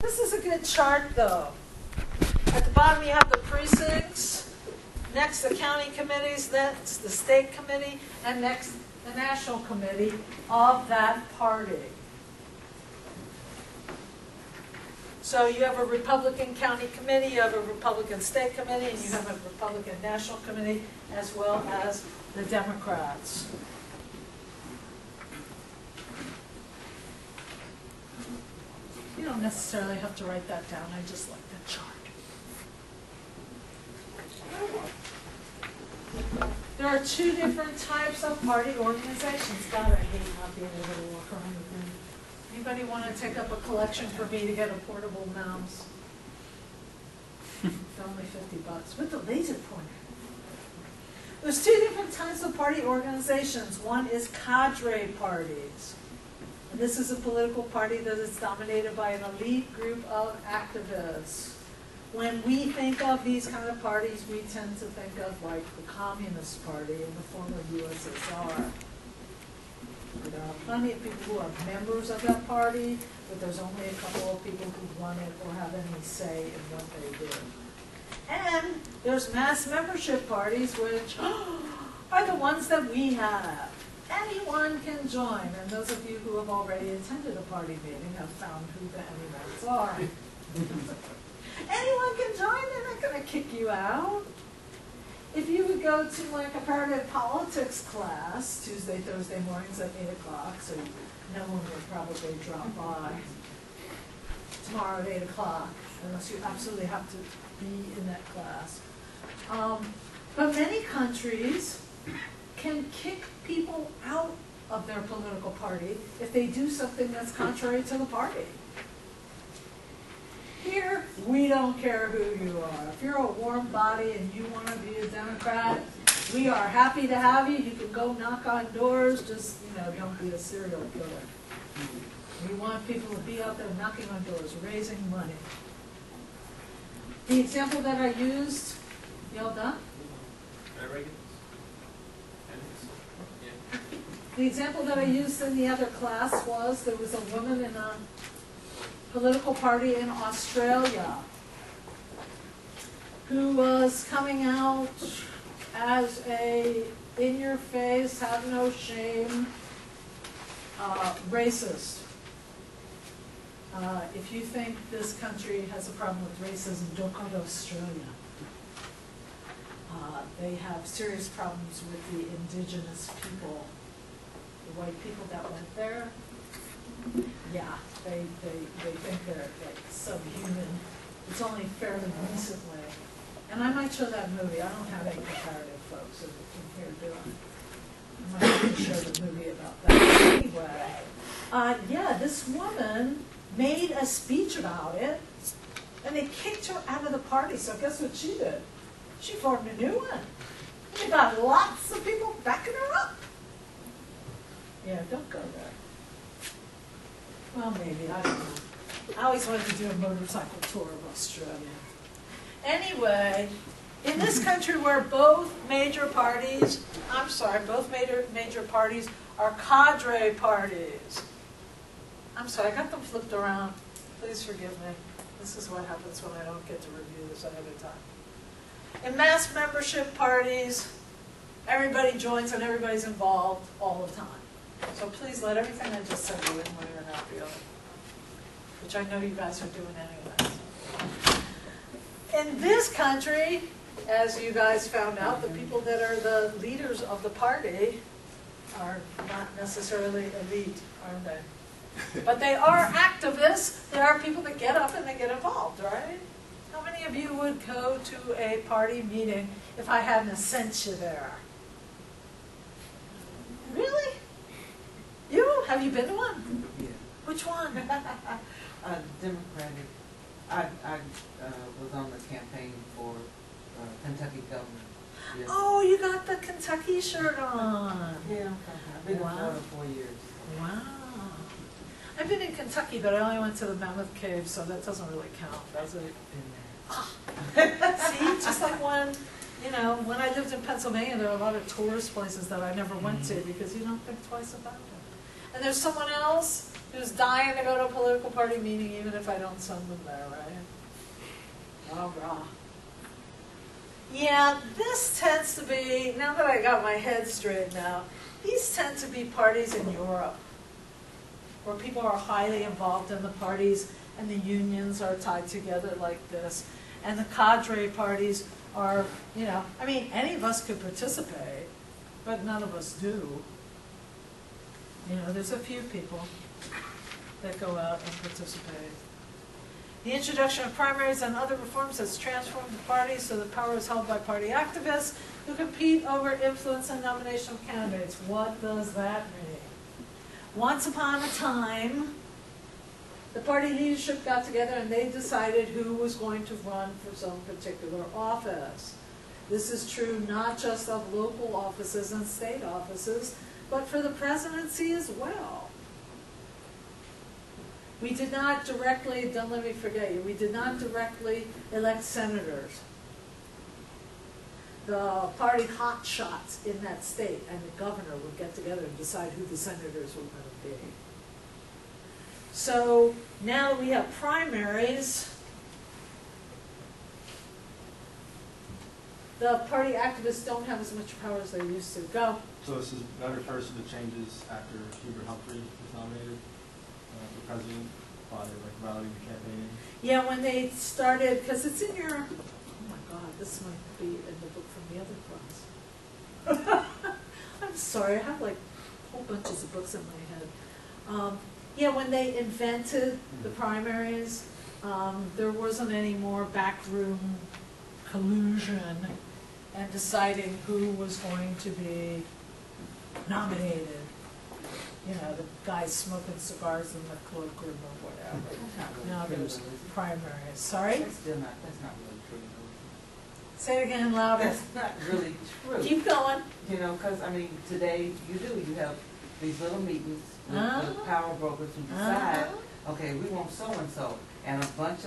This is a good chart, though. At the bottom, you have the precincts. Next, the county committees. Next, the state committee. And next, the national committee of that party. So you have a Republican county committee, you have a Republican state committee, and you have a Republican national committee, as well as the Democrats. You don't necessarily have to write that down, I just like the chart. There are two different types of party organizations. God, I hate not being able to walk around the room. Anybody want to take up a collection for me to get a portable mouse? It's only $50 with the laser pointer. There's two different types of party organizations. One is cadre parties. And this is a political party that is dominated by an elite group of activists. When we think of these kind of parties, we tend to think of like the Communist Party in the former USSR. There are plenty of people who are members of that party, but there's only a couple of people who run it or have any say in what they do. And there's mass membership parties, which are the ones that we have. Anyone can join, and those of you who have already attended a party meeting have found who the Anyone are. Anyone can join, they're not going to kick you out. If you would go to my comparative politics class, Tuesday, Thursday mornings at 8 o'clock, so no one would probably drop by tomorrow at 8 o'clock, unless you absolutely have to be in that class. But many countries can kick people out of their political party if they do something that's contrary to the party. Here, we don't care who you are. If you're a warm body and you want to be a Democrat, we are happy to have you. You can go knock on doors, just, don't be a serial killer. We want people to be out there knocking on doors, raising money. The example that I used, y'all done? The example that I used in the other class was there was a woman in a political party in Australia who was coming out as a in-your-face, have no shame, racist. If you think this country has a problem with racism, don't go to Australia. They have serious problems with the indigenous people, the white people that went there. Yeah, they think they're like subhuman. It's only fairly recently. And I might show that movie. I don't have any comparative folks in here, do I? I might show the movie about that. Anyway, yeah, this woman made a speech about it, and they kicked her out of the party. So guess what she did? She formed a new one. They got lots of people backing her up. Yeah, don't go there. Well, maybe, I don't know. I always wanted to do a motorcycle tour of Australia. Anyway, in this country where both major parties are cadre parties. I'm sorry, I got them flipped around. Please forgive me. This is what happens when I don't get to review this ahead of time. In mass membership parties, everybody joins and everybody's involved all the time. So please let everything I just said go in one ear and out the other, which I know you guys are doing anyway. In this country, as you guys found out, the people that are the leaders of the party are not necessarily elite, aren't they? But they are activists. They are people that get up and they get involved, right? How many of you would go to a party meeting if I hadn't sent you there? Really? You? Have you been to one? Yeah. Which one? Democratic. I was on the campaign for Kentucky governor. Yeah. Oh, you got the Kentucky shirt on. Yeah, I've been in Florida 4 years. Wow. I've been in Kentucky, but I only went to the Mammoth Cave, so that doesn't really count, does it? See, just like when I lived in Pennsylvania, there are a lot of tourist places that I never went to because you don't think twice about it. And there's someone else who's dying to go to a political party meeting even if I don't send them there, right? Oh, rah. Yeah, this tends to be, now that I got my head straight now, these tend to be parties in Europe, where people are highly involved in the parties and the unions are tied together like this. And the cadre parties are, you know, I mean, any of us could participate, but none of us do. You know, there's a few people that go out and participate. The introduction of primaries and other reforms has transformed the party so the power is held by party activists who compete over influence and nomination of candidates. What does that mean? Once upon a time, the party leadership got together and they decided who was going to run for some particular office. This is true not just of local offices and state offices, but for the presidency as well. We did not directly, don't let me forget you, we did not directly elect senators. The party hotshots in that state and the governor would get together and decide who the senators were going to be. So now that we have primaries, the party activists don't have as much power as they used to. Go. So that refers to the changes after Hubert Humphrey was nominated for president by like rallying the campaign. Yeah, when they started, because it's in your, oh my God, this might be in the book from the other class. I'm sorry, I have like whole bunches of books in my head. Yeah, when they invented the primaries, there wasn't any more backroom collusion and deciding who was going to be nominated. You know, the guys smoking cigars in the cloakroom or whatever. Now there's primaries. Sorry? That's not really true. Say it again louder. That's not really true. Keep going. You know, because, I mean, today you have these little meetings with the power brokers who decide, okay, we want so-and-so. And a bunch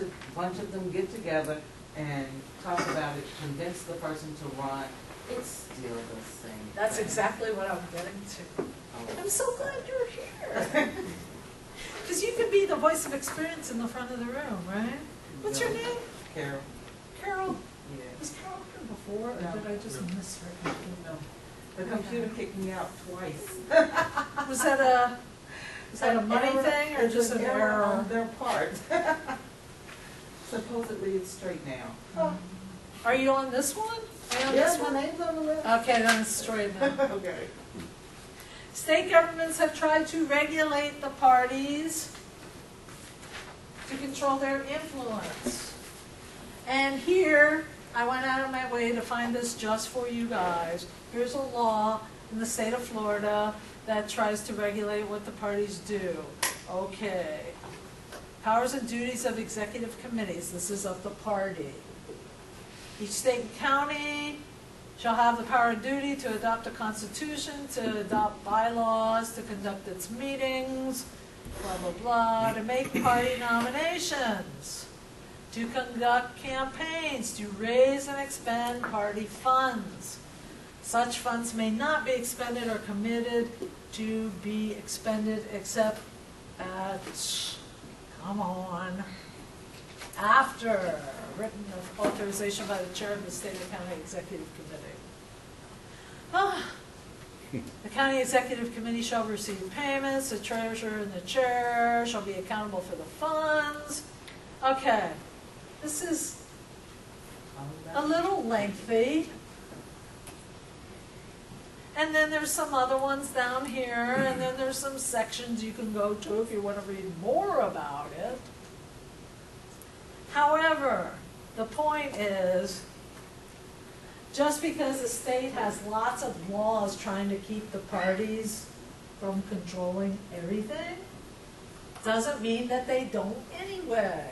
of them get together and talk about it, convince the person to run. It's still the same. That's thing. exactly what I'm getting to. Oh. I'm so glad you're here. Because you could be the voice of experience in the front of the room, right? What's your name? Carol. Carol. Yeah. Was Carol here before, or No. did I just miss her? No. The computer kicked me out twice. Was that a money thing or It's just an error? on their part. Supposedly it's straight now. Are you on this one? Are you on Yes, this my one? name's on the list. Okay, then it's straight now. Okay. State governments have tried to regulate the parties to control their influence. And here, I went out of my way to find this just for you guys. Here's a law in the state of Florida that tries to regulate what the parties do. Okay. Powers and duties of executive committees. This is of the party. Each state and county shall have the power and duty to adopt a constitution, to adopt bylaws, to conduct its meetings, blah, blah, blah, to make party nominations, to conduct campaigns, to raise and expend party funds. Such funds may not be expended or committed to be expended except at, come on, after written authorization by the chair of the state or county executive committee. The county executive committee shall receive payments, the treasurer and the chair shall be accountable for the funds. Okay, this is a little lengthy. And then there's some other ones down here, and then there's some sections you can go to if you want to read more about it. However, the point is, just because the state has lots of laws trying to keep the parties from controlling everything, doesn't mean that they don't anyway.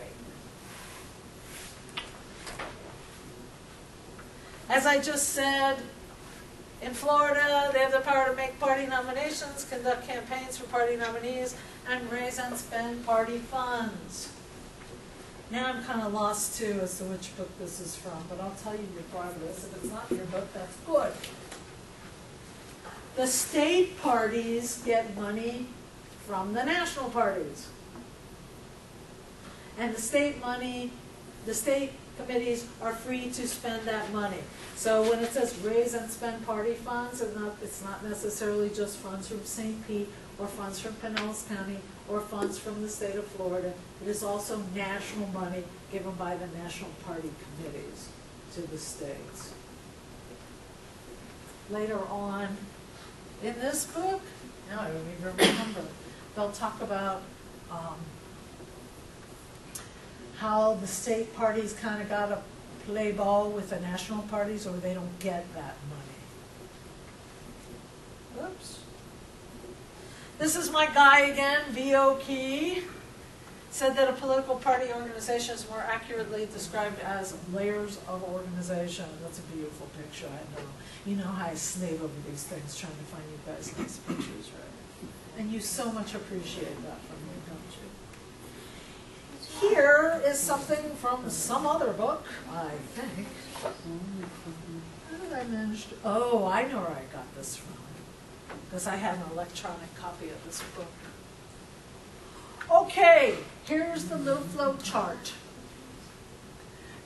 As I just said, in Florida, they have the power to make party nominations, conduct campaigns for party nominees, and raise and spend party funds. Now I'm kind of lost too as to which book this is from, but I'll tell you regardless. If it's not your book, that's good. The state parties get money from the national parties. And the state money, the state committees are free to spend that money. So when it says raise and spend party funds, it's not necessarily just funds from St. Pete or funds from Pinellas County or funds from the state of Florida. It is also national money given by the national party committees to the states. Later on in this book, now I don't even remember, they'll talk about how the state parties kind of got to play ball with the national parties or they don't get that money. Oops. This is my guy again, V.O. Key. Said that a political party organization is more accurately described as layers of organization. That's a beautiful picture, I know. You know how I slave over these things trying to find you guys nice pictures, right? And you so much appreciate that from me, don't you? Here is something from some other book, I think. How did I manage to, oh, I know where I got this from. Because I had an electronic copy of this book. Okay, here's the little flow chart.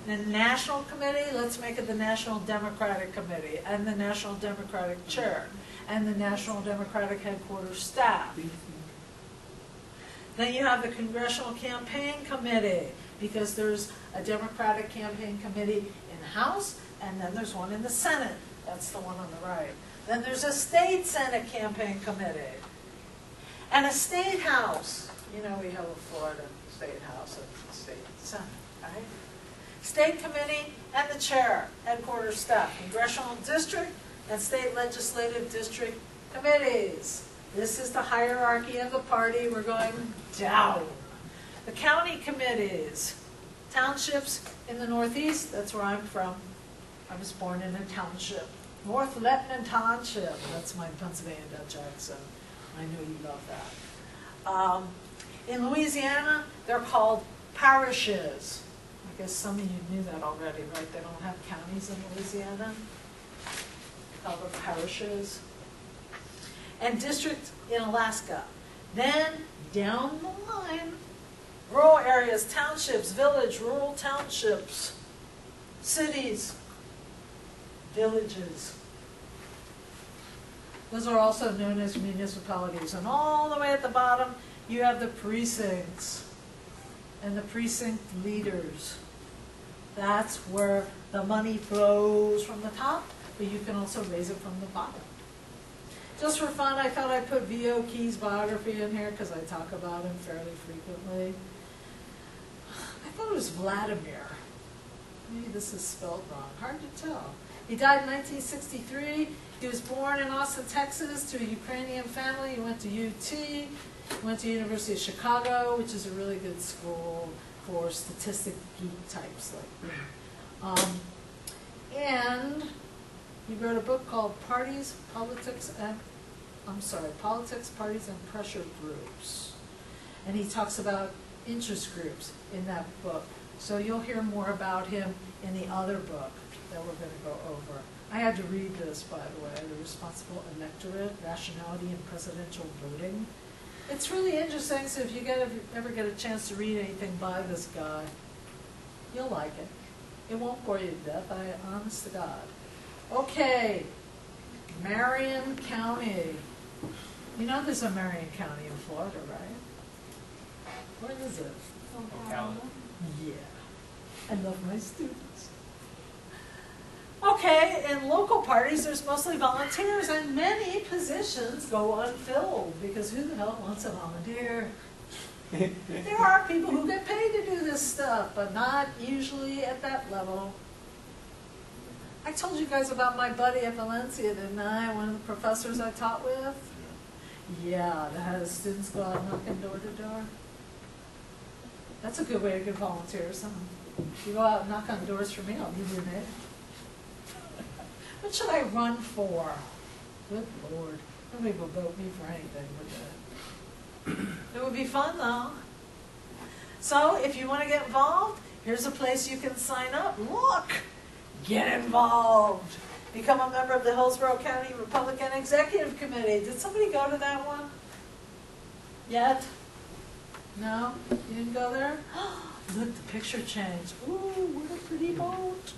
The National Committee, let's make it the National Democratic Committee, and the National Democratic Chair, and the National Democratic Headquarters staff. Then you have the Congressional Campaign Committee, because there's a Democratic Campaign Committee in the House, and then there's one in the Senate. That's the one on the right. Then there's a State Senate Campaign Committee, and a State House. You know we have a Florida State House and a State Senate, right? State Committee and the Chair, Headquarters staff, Congressional District and State Legislative District Committees. This is the hierarchy of the party. We're going down. The County Committees, townships in the Northeast, that's where I'm from. I was born in a township. North Lebanon Township, that's my Pennsylvania Dutch accent. I know you love that. In Louisiana, they're called parishes. I guess some of you knew that already, right? They don't have counties in Louisiana. Called the parishes. And district in Alaska. Then, down the line, rural areas, townships, village, rural townships, cities, villages. Those are also known as municipalities. And all the way at the bottom, you have the precincts and the precinct leaders. That's where the money flows from the top, but you can also raise it from the bottom. Just for fun, I thought I'd put V.O. Key's biography in here because I talk about him fairly frequently. I thought it was Vladimir. Maybe this is spelled wrong. Hard to tell. He died in 1963. He was born in Austin, Texas, to a Ukrainian family. He went to UT. Went to University of Chicago, which is a really good school for statistic geek types like me. And he wrote a book called Politics, Parties, and Pressure Groups. And he talks about interest groups in that book. So you'll hear more about him in the other book that we're going to go over. I had to read this, by the way, The Responsible Electorate, Rationality in Presidential Voting. It's really interesting, so if you ever get a chance to read anything by this guy, you'll like it. It won't bore you to death, honest to God. Okay, Marion County. You know there's a Marion County in Florida, right? Where is it? Ocala. Yeah, I love my students. Okay, in local parties, there's mostly volunteers, and many positions go unfilled, because who the hell wants to volunteer? There are people who get paid to do this stuff, but not usually at that level. I told you guys about my buddy at Valencia, didn't I? One of the professors I taught with? Yeah, that has students go out knocking door to door. That's a good way to get volunteers, huh? You go out and knock on doors for me, I'll give you a name. What should I run for? Good Lord. Nobody will vote me for anything, would they? It would be fun, though. So, if you want to get involved, here's a place you can sign up. Look! Get involved! Become a member of the Hillsborough County Republican Executive Committee. Did somebody go to that one? Yet? No? You didn't go there? Look, the picture changed. Ooh, what a pretty boat.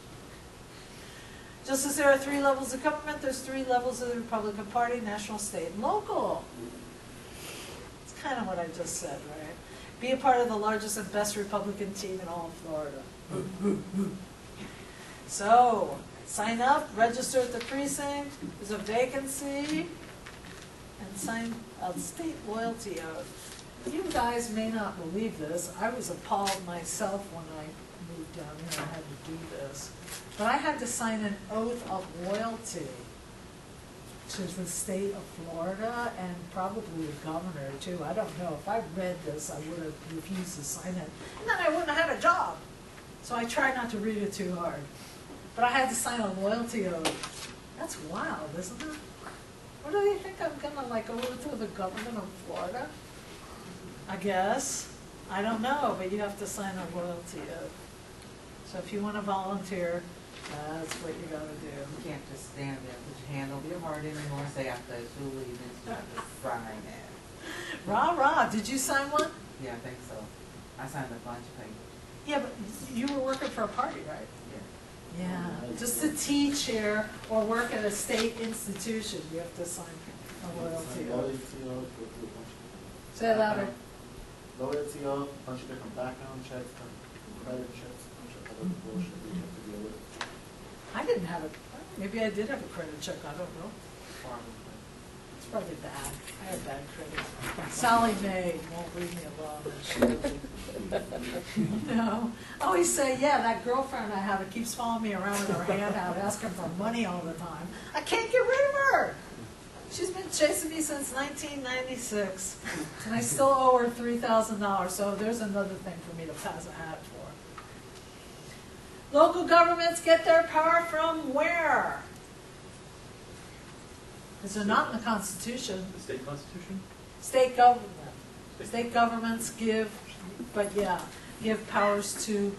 Just as there are 3 levels of government, there's 3 levels of the Republican Party: national, state, and local. It's kind of what I just said, right? Be a part of the largest and best Republican team in all of Florida. So, sign up, register at the precinct, there's a vacancy, and sign a state loyalty oath. You guys may not believe this. I was appalled myself when I moved down here and had to do this. But I had to sign an oath of loyalty to the state of Florida and probably the governor too. I don't know. If I read this, I would have refused to sign it. And then I wouldn't have had a job. So I tried not to read it too hard. But I had to sign a loyalty oath. That's wild, isn't it? What do they think I'm gonna like go to the government of Florida? I guess. I don't know, but you have to sign a loyalty oath. So if you want to volunteer, that's what you gotta do. You can't just stand there, put your hand over your heart anymore and say, after you leave, you have to sign it. Rah, rah. Did you sign one? Yeah, I think so. I signed a bunch of papers. Yeah, but you were working for a party, right? Yeah. Yeah. Just to teach here or work at a state institution, you have to sign a loyalty oath. Loyalty oath, go through a bunch of Say it louder. loyalty oath, a bunch of different background checks, credit checks, a bunch of other bullshit we have to deal with. I didn't have a, maybe I did have a credit check, I don't know. Probably. It's probably bad. I had bad credit. Sally Mae won't leave me alone. And she really, you know, I always say, yeah, that girlfriend I have that keeps following me around with her hand out, asking for money all the time. I can't get rid of her. She's been chasing me since 1996, and I still owe her $3,000, so there's another thing for me to pass a hat for. Local governments get their power from where? Is it not in the Constitution? The state constitution? State government. State governments give, but yeah, give powers to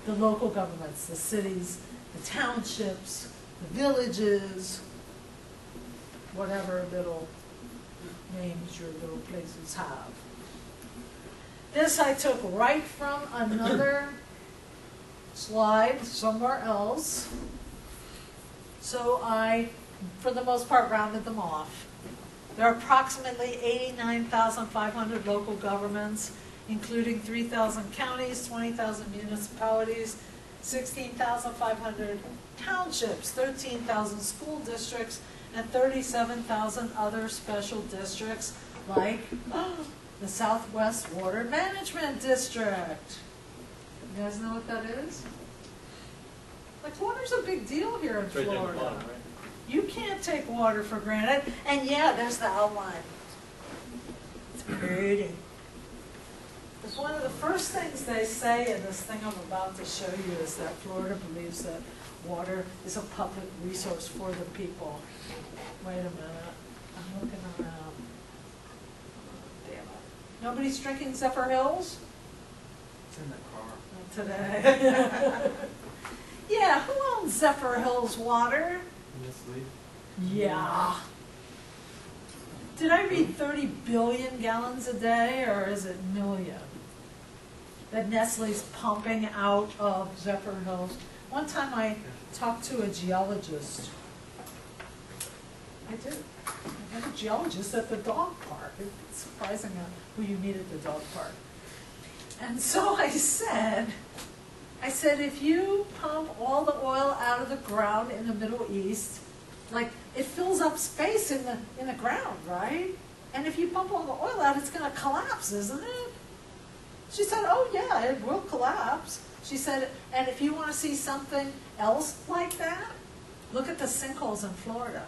the local governments, the cities, the townships, the villages, whatever little names your little places have. This I took right from another slide somewhere else. So I, for the most part, rounded them off. There are approximately 89,500 local governments, including 3,000 counties, 20,000 municipalities, 16,500 townships, 13,000 school districts, and 37,000 other special districts like the Southwest Water Management District. You guys know what that is? Like, water's a big deal here in It's right there at the Florida. bottom, right? You can't take water for granted. And yeah, there's the outline. It's pretty. It's one of the first things they say in this thing I'm about to show you is that Florida believes that water is a public resource for the people. Wait a minute. I'm looking around. Damn it. Nobody's drinking Zephyr Hills? It's in the car. Not today. Yeah, who owns Zephyr Hills water? Nestle. Yeah. Did I read 30 billion gallons a day, or is it million? That Nestle's pumping out of Zephyr Hills. One time I talked to a geologist. I did. I had a geologist at the dog park. It's surprising who you meet at the dog park. And so I said, if you pump all the oil out of the ground in the Middle East, like it fills up space in the ground, right? And if you pump all the oil out, it's going to collapse, isn't it? She said, oh yeah, it will collapse. She said, and if you want to see something else like that, look at the sinkholes in Florida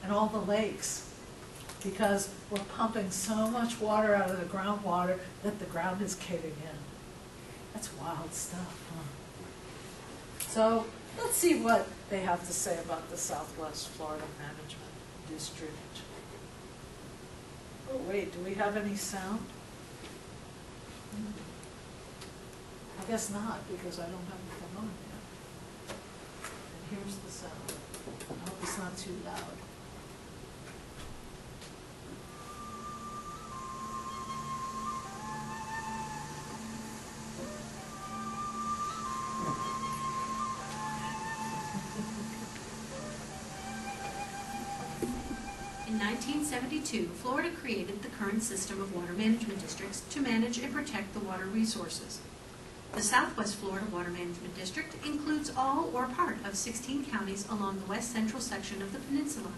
and all the lakes, because we're pumping so much water out of the groundwater that the ground is caving in. That's wild stuff, huh? So let's see what they have to say about the Southwest Florida Management District. Oh wait, do we have any sound? I guess not, because I don't have the thing on yet. And here's the sound. I hope it's not too loud. 1972, Florida created the current system of water management districts to manage and protect the water resources. The Southwest Florida Water Management District includes all or part of 16 counties along the west central section of the peninsula,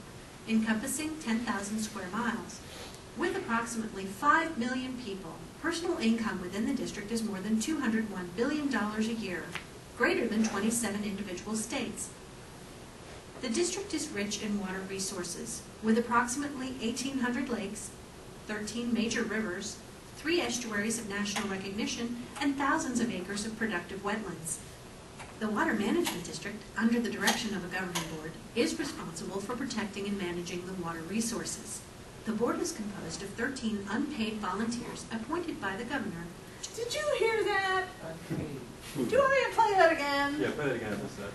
encompassing 10,000 square miles. With approximately 5 million people, personal income within the district is more than $201 billion a year, greater than 27 individual states. The district is rich in water resources, with approximately 1,800 lakes, 13 major rivers, 3 estuaries of national recognition, and thousands of acres of productive wetlands. The Water Management District, under the direction of a governing board, is responsible for protecting and managing the water resources. The board is composed of 13 unpaid volunteers appointed by the governor. Did you hear that? Unpaid. Do you want me to play that again? Yeah, play that again, I missed that.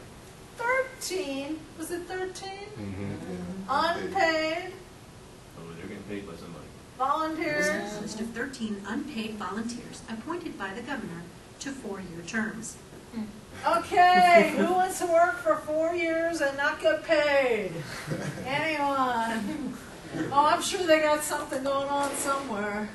13, was it 13? Mm-hmm. Unpaid Oh, they're getting paid by somebody. volunteers. Is composed of 13 unpaid volunteers appointed by the governor to 4-year terms. Okay, who wants to work for 4 years and not get paid? Anyone? Oh, I'm sure they got something going on somewhere.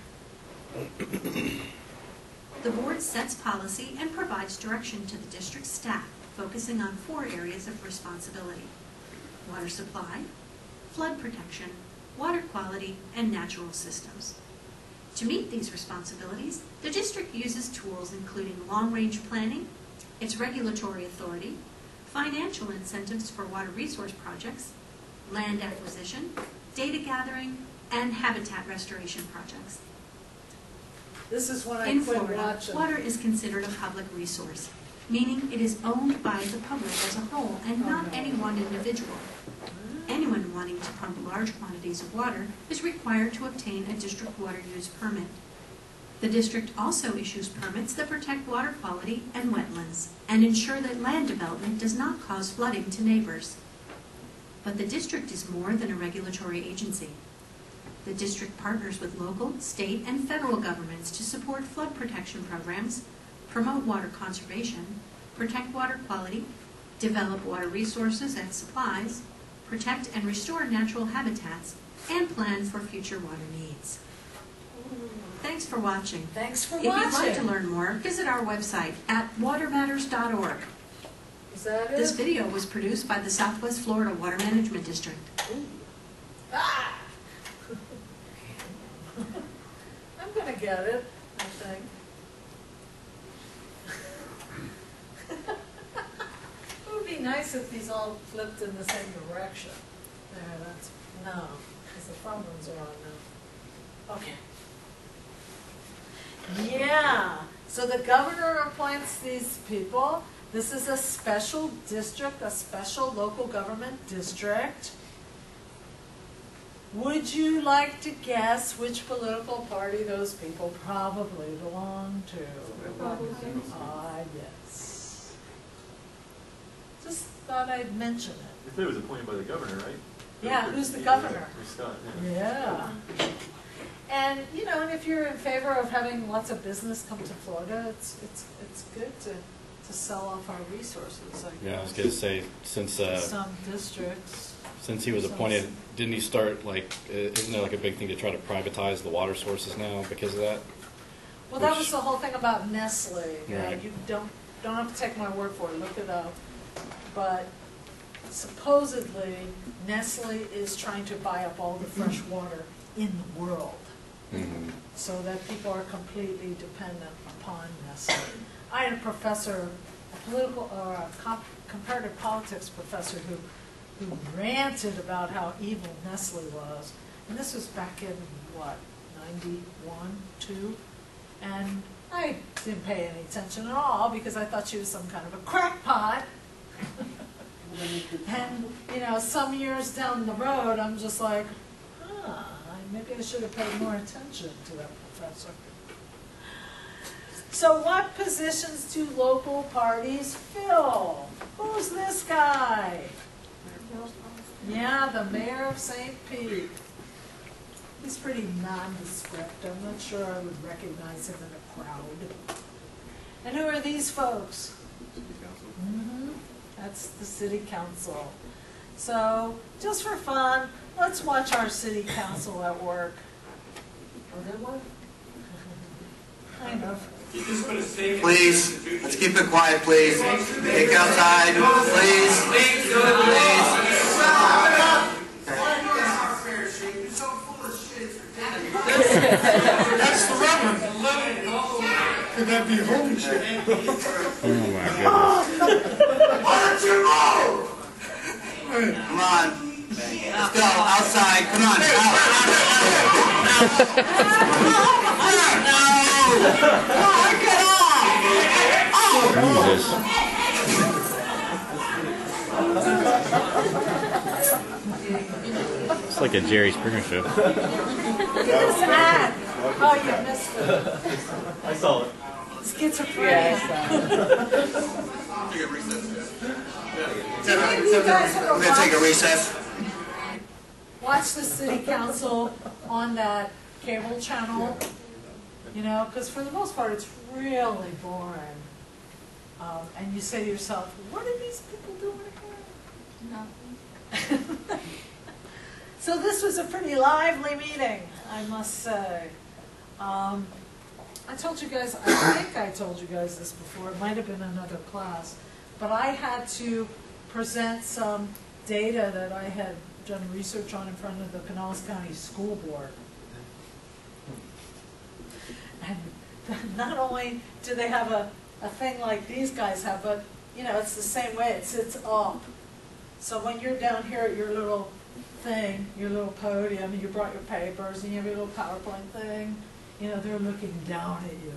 The board sets policy and provides direction to the district staff, focusing on 4 areas of responsibility: water supply, flood protection, water quality, and natural systems. To meet these responsibilities, the district uses tools including long-range planning, its regulatory authority, financial incentives for water resource projects, land acquisition, data gathering, and habitat restoration projects. This is when I In quit Florida, watching. water is considered a public resource, meaning it is owned by the public as a whole and not any one individual. Anyone wanting to pump large quantities of water is required to obtain a district water use permit. The district also issues permits that protect water quality and wetlands and ensure that land development does not cause flooding to neighbors. But the district is more than a regulatory agency. The district partners with local, state, and federal governments to support flood protection programs, promote water conservation, protect water quality, develop water resources and supplies, protect and restore natural habitats, and plan for future water needs. Thanks for watching. Thanks for If you'd like to watching. learn more, visit our website at watermatters.org. Is that it? This video was produced by the Southwest Florida Water Management District. Ah! I'm gonna get it, I think. It would be nice if these all flipped in the same direction. There, that's, no, because the front ones are on now. Okay. Yeah, so the governor appoints these people. This is a special district, a special local government district. Would you like to guess which political party those people probably belong to? Republicans. Yes. Just thought I'd mention it. If it was appointed by the governor, right? Yeah, who's the governor? Or Scott, yeah. Yeah. And, you know, and if you're in favor of having lots of business come to Florida, it's good to sell off our resources, I Yeah, I was guess. gonna say, since Some districts. he was appointed, didn't he start like, isn't there like a big thing to try to privatize the water sources now because of that? Well, that Which- was the whole thing about Nestle. Right. You don't have to take my word for it, look it up. But supposedly, Nestle is trying to buy up all the fresh water in the world, Mm-hmm. so that people are completely dependent upon Nestle. I had a professor, a political or a comparative politics professor who ranted about how evil Nestle was. And this was back in, what, 91, 2? And I didn't pay any attention at all because I thought she was some kind of a crackpot. And, you know, some years down the road, I'm just like, maybe I should have paid more attention to that professor. So what positions do local parties fill? Who's this guy? Yeah, the mayor of St. Pete. He's pretty nondescript. I'm not sure I would recognize him in a crowd. And who are these folks? City council. Mm-hmm. That's the city council. So, just for fun, let's watch our city council at work. Oh, there was? Kind of. Please, let's keep it quiet, please. Take outside, please. Please. That's the Reverend. Could that be holy shit? Oh my goodness. Why don't you move? Come on. Let's go outside. Come on. Jesus. It's like a Jerry Springer show. Look at this ad. Oh, you missed it. I saw it. Schizophrenia. Take a recess. Maybe you guys We're going to take a recess. watch the city council on that cable channel, you know, because for the most part, it's really boring. And you say to yourself, what are these people doing here? Nothing. So this was a pretty lively meeting, I must say. I told you guys, I think I told you guys this before, it might have been another class, but I had to present some data that I had done research on in front of the Pinellas County School Board. And not only do they have a thing like these guys have, but, you know, it's the same way, it sits up. So when you're down here at your little thing, your little podium, and you brought your papers, and you have your little PowerPoint thing, you know, they're looking down at you.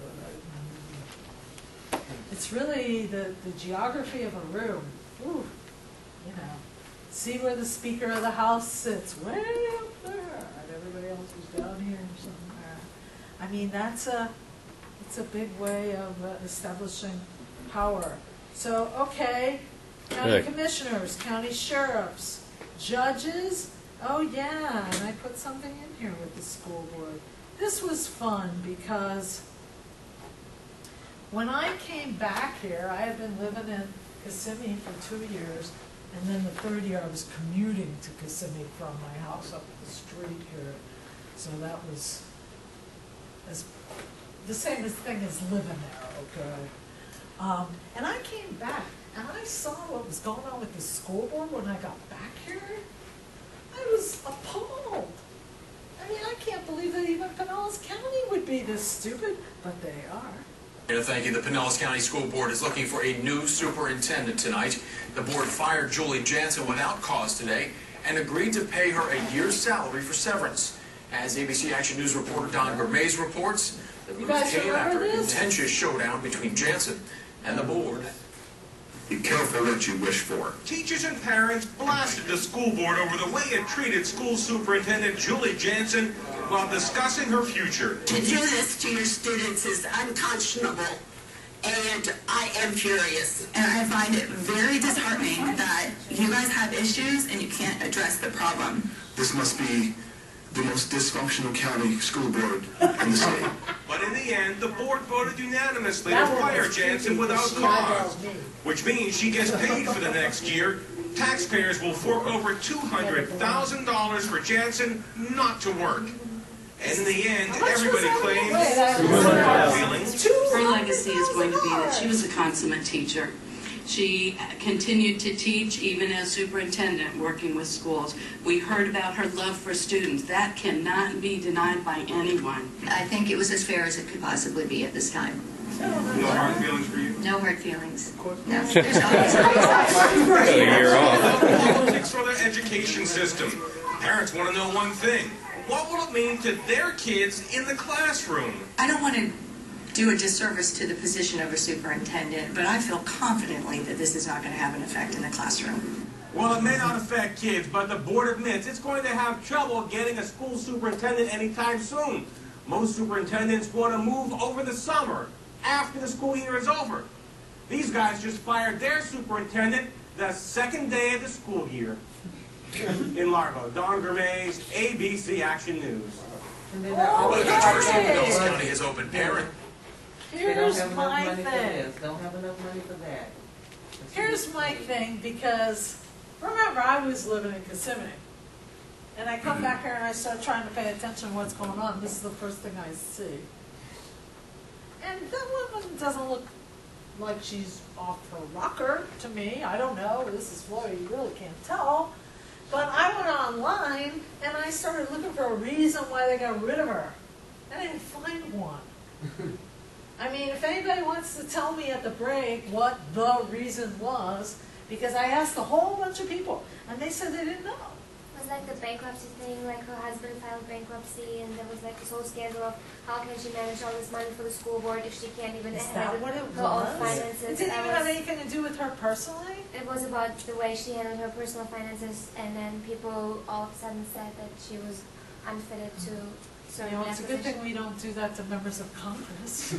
It's really the geography of a room. Ooh, you know, see where the Speaker of the House sits, way up there, and everybody else is down here somewhere. I mean, it's a big way of establishing power. So, okay, county commissioners, county sheriffs, judges. Oh yeah, and I put something in here with the school board. This was fun because when I came back here, I had been living in Kissimmee for 2 years, and then the third year I was commuting to Kissimmee from my house up the street here. So that was the same thing as living there, okay? And I came back, and I saw what was going on with the school board when I got back here. I was appalled. I mean, I can't believe that even Pinellas County would be this stupid, but they are. Thank you. The Pinellas County School Board is looking for a new superintendent tonight. The board fired Julie Jansen without cause today and agreed to pay her a year's salary for severance. As ABC Action News reporter Don Gourmet reports, the move came after a contentious showdown between Jansen and the board. Be careful what you wish for. Teachers and parents blasted the school board over the way it treated school superintendent Julie Jansen while discussing her future. To do this to your students is unconscionable, and I am furious. And I find it very disheartening that you guys have issues and you can't address the problem. This must be the most dysfunctional county school board in the state. But in the end, the board voted unanimously to fire Jansen without cause, which means she gets paid for the next year. Taxpayers will fork over $200,000 for Jansen not to work. And in the end, everybody claims her legacy is going to be that she was a consummate teacher. She continued to teach even as superintendent working with schools. We heard about her love for students. That cannot be denied by anyone. I think it was as fair as it could possibly be at this time. No hard feelings for you? No hurt feelings. No. Politics for their education system. Parents want to know one thing. What will it mean to their kids in the classroom? I don't want to do a disservice to the position of a superintendent, but I feel confidently that this is not going to have an effect in the classroom. Well, it may not affect kids, but the board admits it's going to have trouble getting a school superintendent anytime soon. Most superintendents want to move over the summer, after the school year is over. These guys just fired their superintendent the second day of the school year. In Largo, Don Gourmet's ABC Action News. Well, the controversy in Pinellas County has opened parent. Here's my thing. Don't have enough money for that. Here's my thing, because remember, I was living in Kissimmee. And I come back here and I start trying to pay attention to what's going on. This is the first thing I see. And that woman doesn't look like she's off her rocker to me. I don't know. This is Florida. You really can't tell. But I went online and I started looking for a reason why they got rid of her. I didn't find one. I mean, if anybody wants to tell me at the break what the reason was, because I asked a whole bunch of people and they said they didn't know. It was like the bankruptcy thing, like her husband filed bankruptcy, and there was like this whole scandal of how can she manage all this money for the school board if she can't even Is handle that what it her own was? finances. It didn't That even have was- anything to do with her personally? It was about the way she handled her personal finances, and then people all of a sudden said that she was unfitted to serve You know, in it's that a good thing position. we don't do that to members of Congress.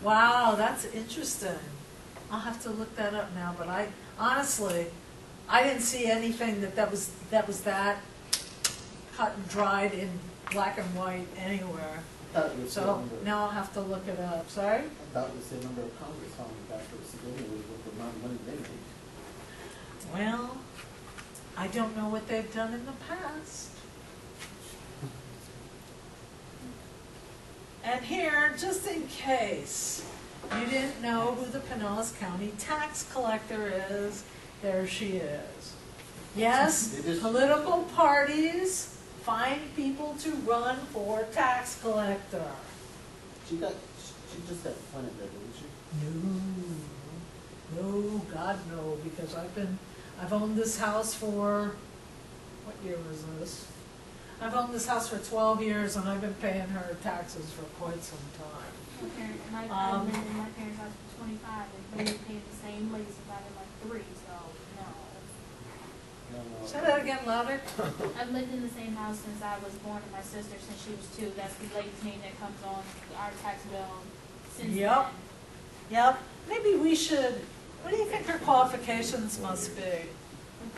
Wow, that's interesting. I'll have to look that up now, but I, honestly, I didn't see anything that was that cut and dried in black and white anywhere. That was the So number. now I'll have to look it up, sorry? That was the member of Congress found back for the civilian with the amount of money they made. Well, I don't know what they've done in the past. And here, just in case you didn't know who the Pinellas County tax collector is, there she is. Yes, political parties find people to run for tax collector. She just got appointed there, didn't she? No, God no, because I've owned this house for, what year was this? I've owned this house for 12 years and I've been paying her taxes for quite some time. I've been in my parents' house for 25, and we paid the same lease about in like 3, so no. Say that again louder. I've lived in the same house since I was born, and my sister since she was 2. That's the late teen that comes on our tax bill since Yep. Yep. Maybe we should, what do you think her qualifications must be? then.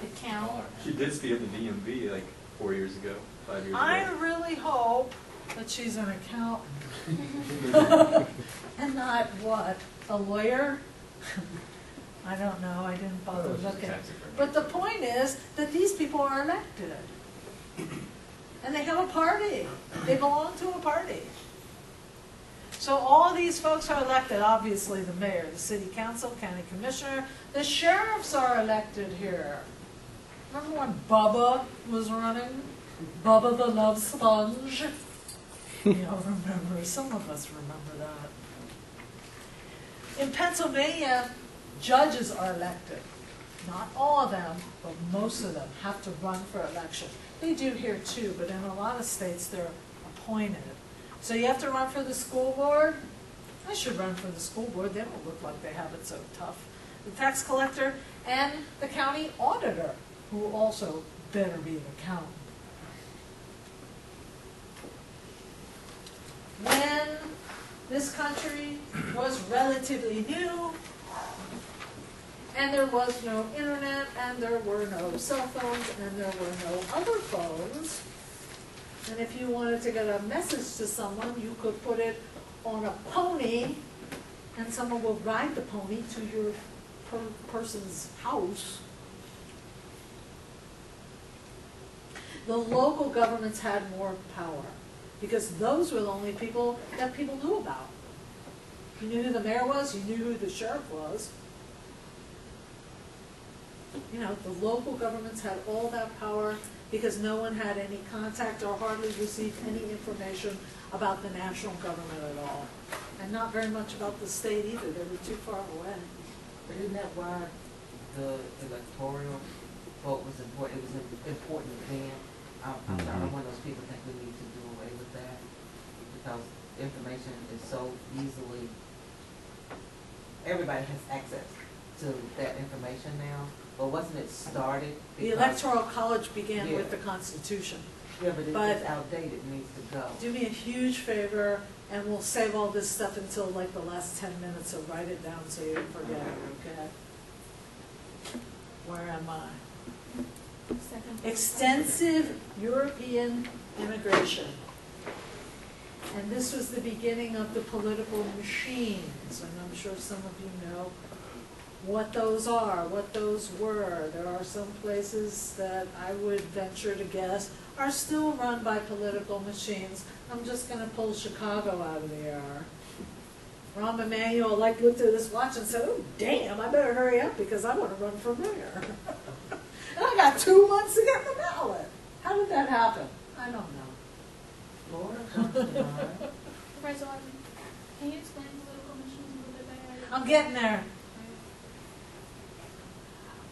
The count. She did stay at the DMV like 4 years ago, 5 years I ago. really hope that she's an accountant. And not what? A lawyer? I don't know, I didn't bother Oh, she's a looking. tax attorney. But the point is that these people are elected. And they have a party. They belong to a party. So all these folks are elected, obviously the mayor, the city council, county commissioner, the sheriffs are elected here. Remember when Bubba was running? Bubba the Love Sponge? You know, remember, some of us remember that. In Pennsylvania, judges are elected. Not all of them, but most of them have to run for election. They do here too, but in a lot of states they're appointed. So you have to run for the school board. I should run for the school board. They don't look like they have it so tough. The tax collector and the county auditor, who also better be an accountant. When this country was relatively new, and there was no internet, and there were no cell phones, and there were no other phones, and if you wanted to get a message to someone, you could put it on a pony, and someone will ride the pony to your person's house. The local governments had more power, because those were the only people that people knew about. You knew who the mayor was, you knew who the sheriff was. You know, the local governments had all that power because no one had any contact or hardly received any information about the national government at all. And not very much about the state either, they were too far away. But isn't that why the electoral vote was important? It was important then. I'm not one of those people think we need to do away with that because information is so easily, everybody has access to that information now. But wasn't it started? The Electoral College began with the Constitution. Yeah, but But it's outdated, it needs to go. do me a huge favor, and we'll save all this stuff until like the last 10 minutes, so write it down so you don't forget it, okay? Where am I? Extensive European immigration. And this was the beginning of the political machines, and I'm sure some of you know what those are, what those were. There are some places that I would venture to guess are still run by political machines. I'm just going to pull Chicago out of the air. Rahm Emanuel looked at his watch and said, oh, damn, I better hurry up because I want to run for mayor. And I got 2 months to get the ballot. How did that happen? I don't know. Professor Martin, can you explain political machines a little bit better? I'm getting there.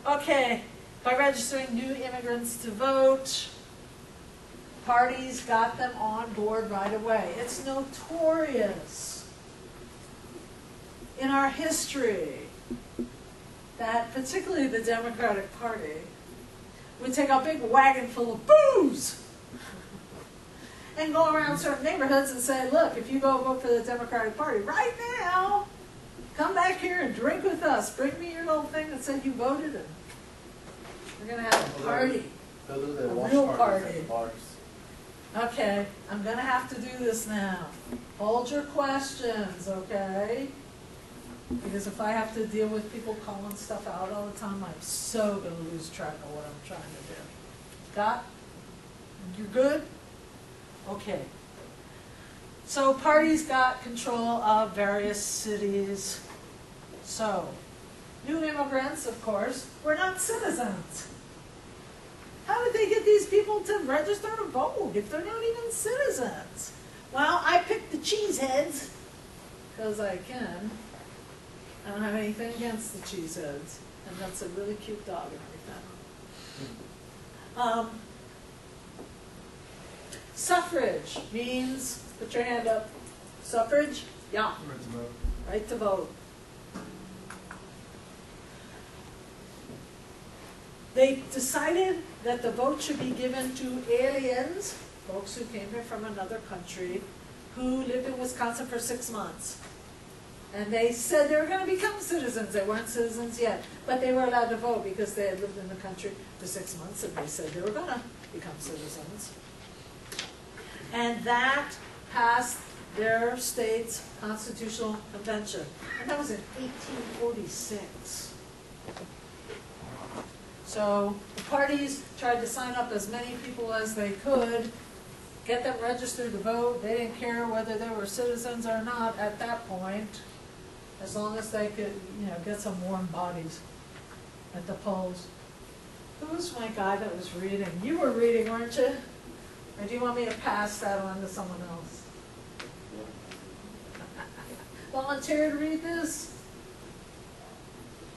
Okay, by registering new immigrants to vote, parties got them on board right away. It's notorious in our history that particularly the Democratic Party would take a big wagon full of booze and go around certain neighborhoods and say, look, if you go vote for the Democratic Party right now, come back here and drink with us. Bring me your little thing that said you voted, and we're going to have a party, a real party. Okay, I'm going to have to do this now. Hold your questions, okay? Because if I have to deal with people calling stuff out all the time, I'm so going to lose track of what I'm trying to do. Got? You're good? Okay. So parties got control of various cities. So, new immigrants, of course, were not citizens. How did they get these people to register to vote if they're not even citizens? Well, I picked the cheeseheads, because I can. I don't have anything against the cheeseheads, and that's a really cute dog and everything. Suffrage means, put your hand up, suffrage, yeah, Right to vote. right to vote. They decided that the vote should be given to aliens, folks who came here from another country, who lived in Wisconsin for 6 months. And they said they were going to become citizens. They weren't citizens yet, but they were allowed to vote because they had lived in the country for 6 months, and they said they were going to become citizens. And that passed their state's constitutional convention. And that was in 1846. So the parties tried to sign up as many people as they could, get them registered to vote. They didn't care whether they were citizens or not at that point, as long as they could, get some warm bodies at the polls. Who was my guy that was reading? You were reading, weren't you? Or do you want me to pass that on to someone else? Volunteer to read this?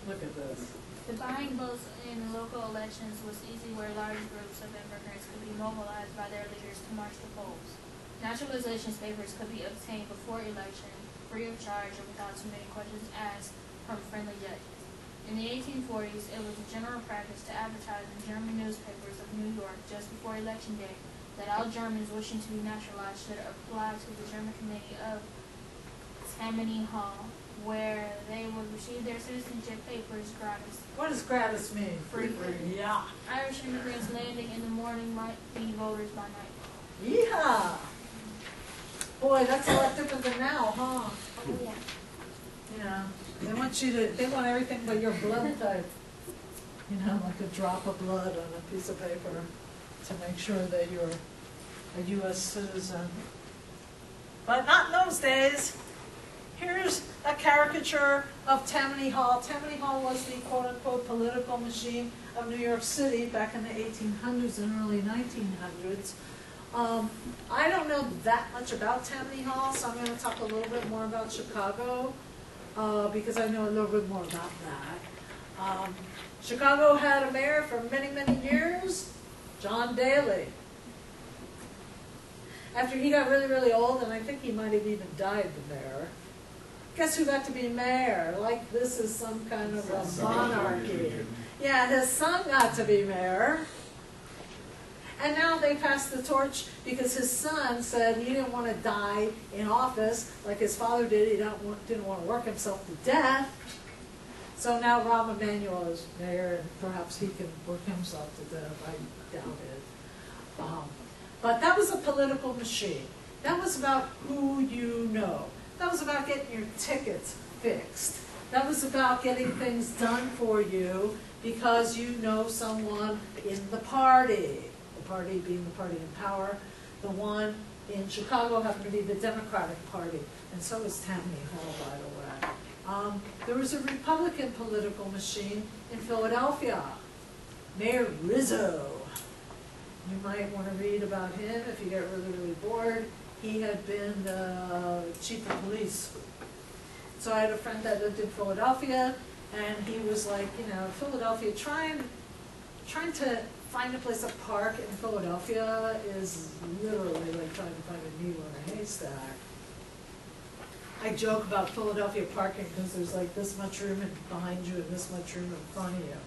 Look at this. The buying votes in local elections was easy where large groups of immigrants could be mobilized by their leaders to march to polls. Naturalization papers could be obtained before election, free of charge or without too many questions asked from friendly judges. In the 1840s, it was a general practice to advertise in German newspapers of New York just before election day that all Germans wishing to be naturalized should apply to the German Committee of Tammany Hall, where they would receive their citizenship papers gratis. What does gratis mean? Free. Yeah. Irish immigrants landing in the morning might be voters by night. Yeehaw! Boy, that's a lot different than now, huh? Oh, yeah. They want everything but your blood type. Like a drop of blood on a piece of paper to make sure that you're a U.S. citizen. But not in those days. Here's a caricature of Tammany Hall. Tammany Hall was the quote-unquote political machine of New York City back in the 1800s and early 1900s. I don't know that much about Tammany Hall, so I'm going to talk a little bit more about Chicago because I know a little bit more about that. Chicago had a mayor for many, many years, John Daly. After he got really, really old, and I think he might have even died, the mayor, guess who got to be mayor? Like this is some kind of a monarchy. Yeah, his son got to be mayor. And now they passed the torch because his son said he didn't want to die in office like his father did. He didn't want to work himself to death. So now Rahm Emanuel is mayor, and perhaps he can work himself to death. I doubt it. But that was a political machine. That was about who you know. That was about getting your tickets fixed. That was about getting things done for you because you know someone in the party being the party in power. The one in Chicago happened to be the Democratic Party, and so is Tammany Hall, by the way. There was a Republican political machine in Philadelphia, Mayor Rizzo. You might want to read about him if you get really, really bored. He had been the chief of police. So I had a friend that lived in Philadelphia, and he was like, you know, Philadelphia, trying to find a place to park in Philadelphia is literally like trying to find a needle in a haystack. I joke about Philadelphia parking because there's like this much room behind you and this much room in front of you.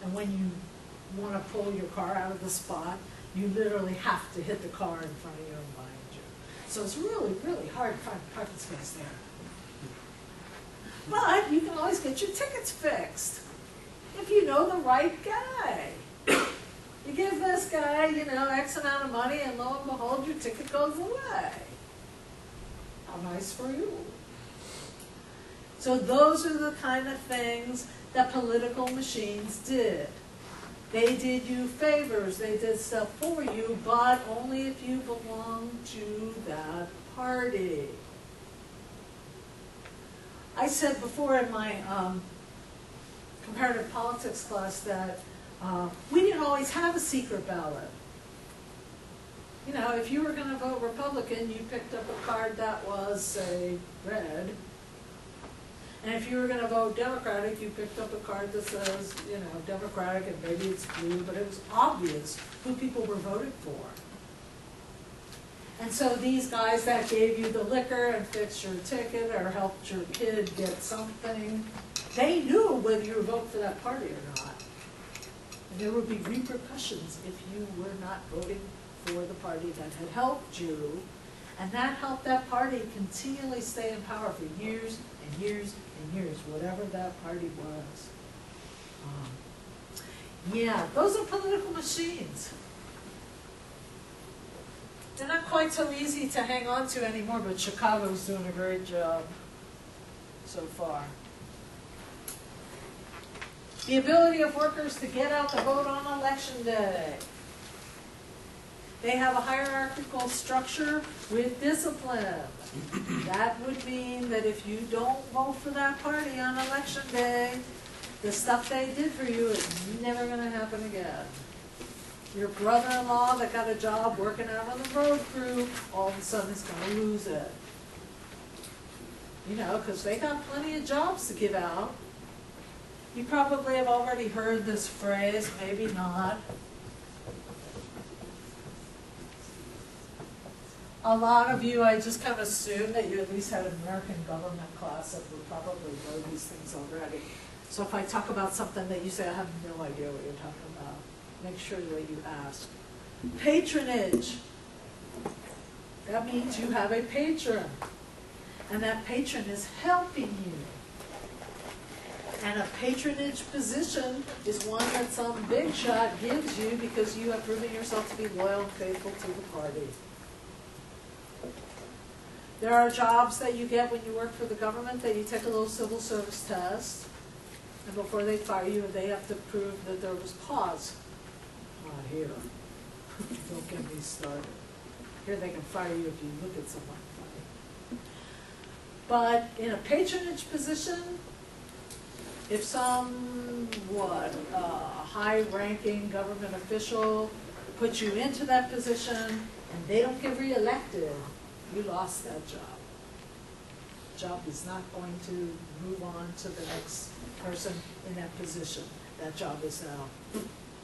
And when you want to pull your car out of the spot, you literally have to hit the car in front of you and behind you. So it's really, really hard to find a parking space there. But you can always get your tickets fixed if you know the right guy. You give this guy, you know, X amount of money, and lo and behold, your ticket goes away. How nice for you. So those are the kind of things that political machines did. They did you favors, they did stuff for you, but only if you belong to that party. I said before in my comparative politics class that we didn't always have a secret ballot. You know, if you were going to vote Republican, you picked up a card that was, say, red. And if you were going to vote Democratic, you picked up a card that says, you know, Democratic, and maybe it's blue, but it was obvious who people were voting for. And so these guys that gave you the liquor and fixed your ticket or helped your kid get something, they knew whether you were voting for that party or not. And there would be repercussions if you were not voting for the party that had helped you. And that helped that party continually stay in power for years and years and years, whatever that party was. Yeah, those are political machines. They're not quite so easy to hang on to anymore, but Chicago's doing a great job so far. The ability of workers to get out to vote on election day. They have a hierarchical structure with discipline. That would mean that if you don't vote for that party on election day, the stuff they did for you is never going to happen again. Your brother-in-law that got a job working out on the road crew, all of a sudden is going to lose it. You know, because they got plenty of jobs to give out. You probably have already heard this phrase, maybe not. A lot of you, I just kind of assume that you at least had an American government class that would probably know these things already. So if I talk about something that you say, I have no idea what you're talking about, make sure that you ask. Patronage. That means you have a patron. And that patron is helping you. And a patronage position is one that some big shot gives you because you have proven yourself to be loyal and faithful to the party. There are jobs that you get when you work for the government that you take a little civil service test, and before they fire you, they have to prove that there was cause. Not here. Don't get me started. Here they can fire you if you look at someone funny. But in a patronage position, if some, high-ranking government official puts you into that position and they don't get reelected, you lost that job. The job is not going to move on to the next person in that position. That job is now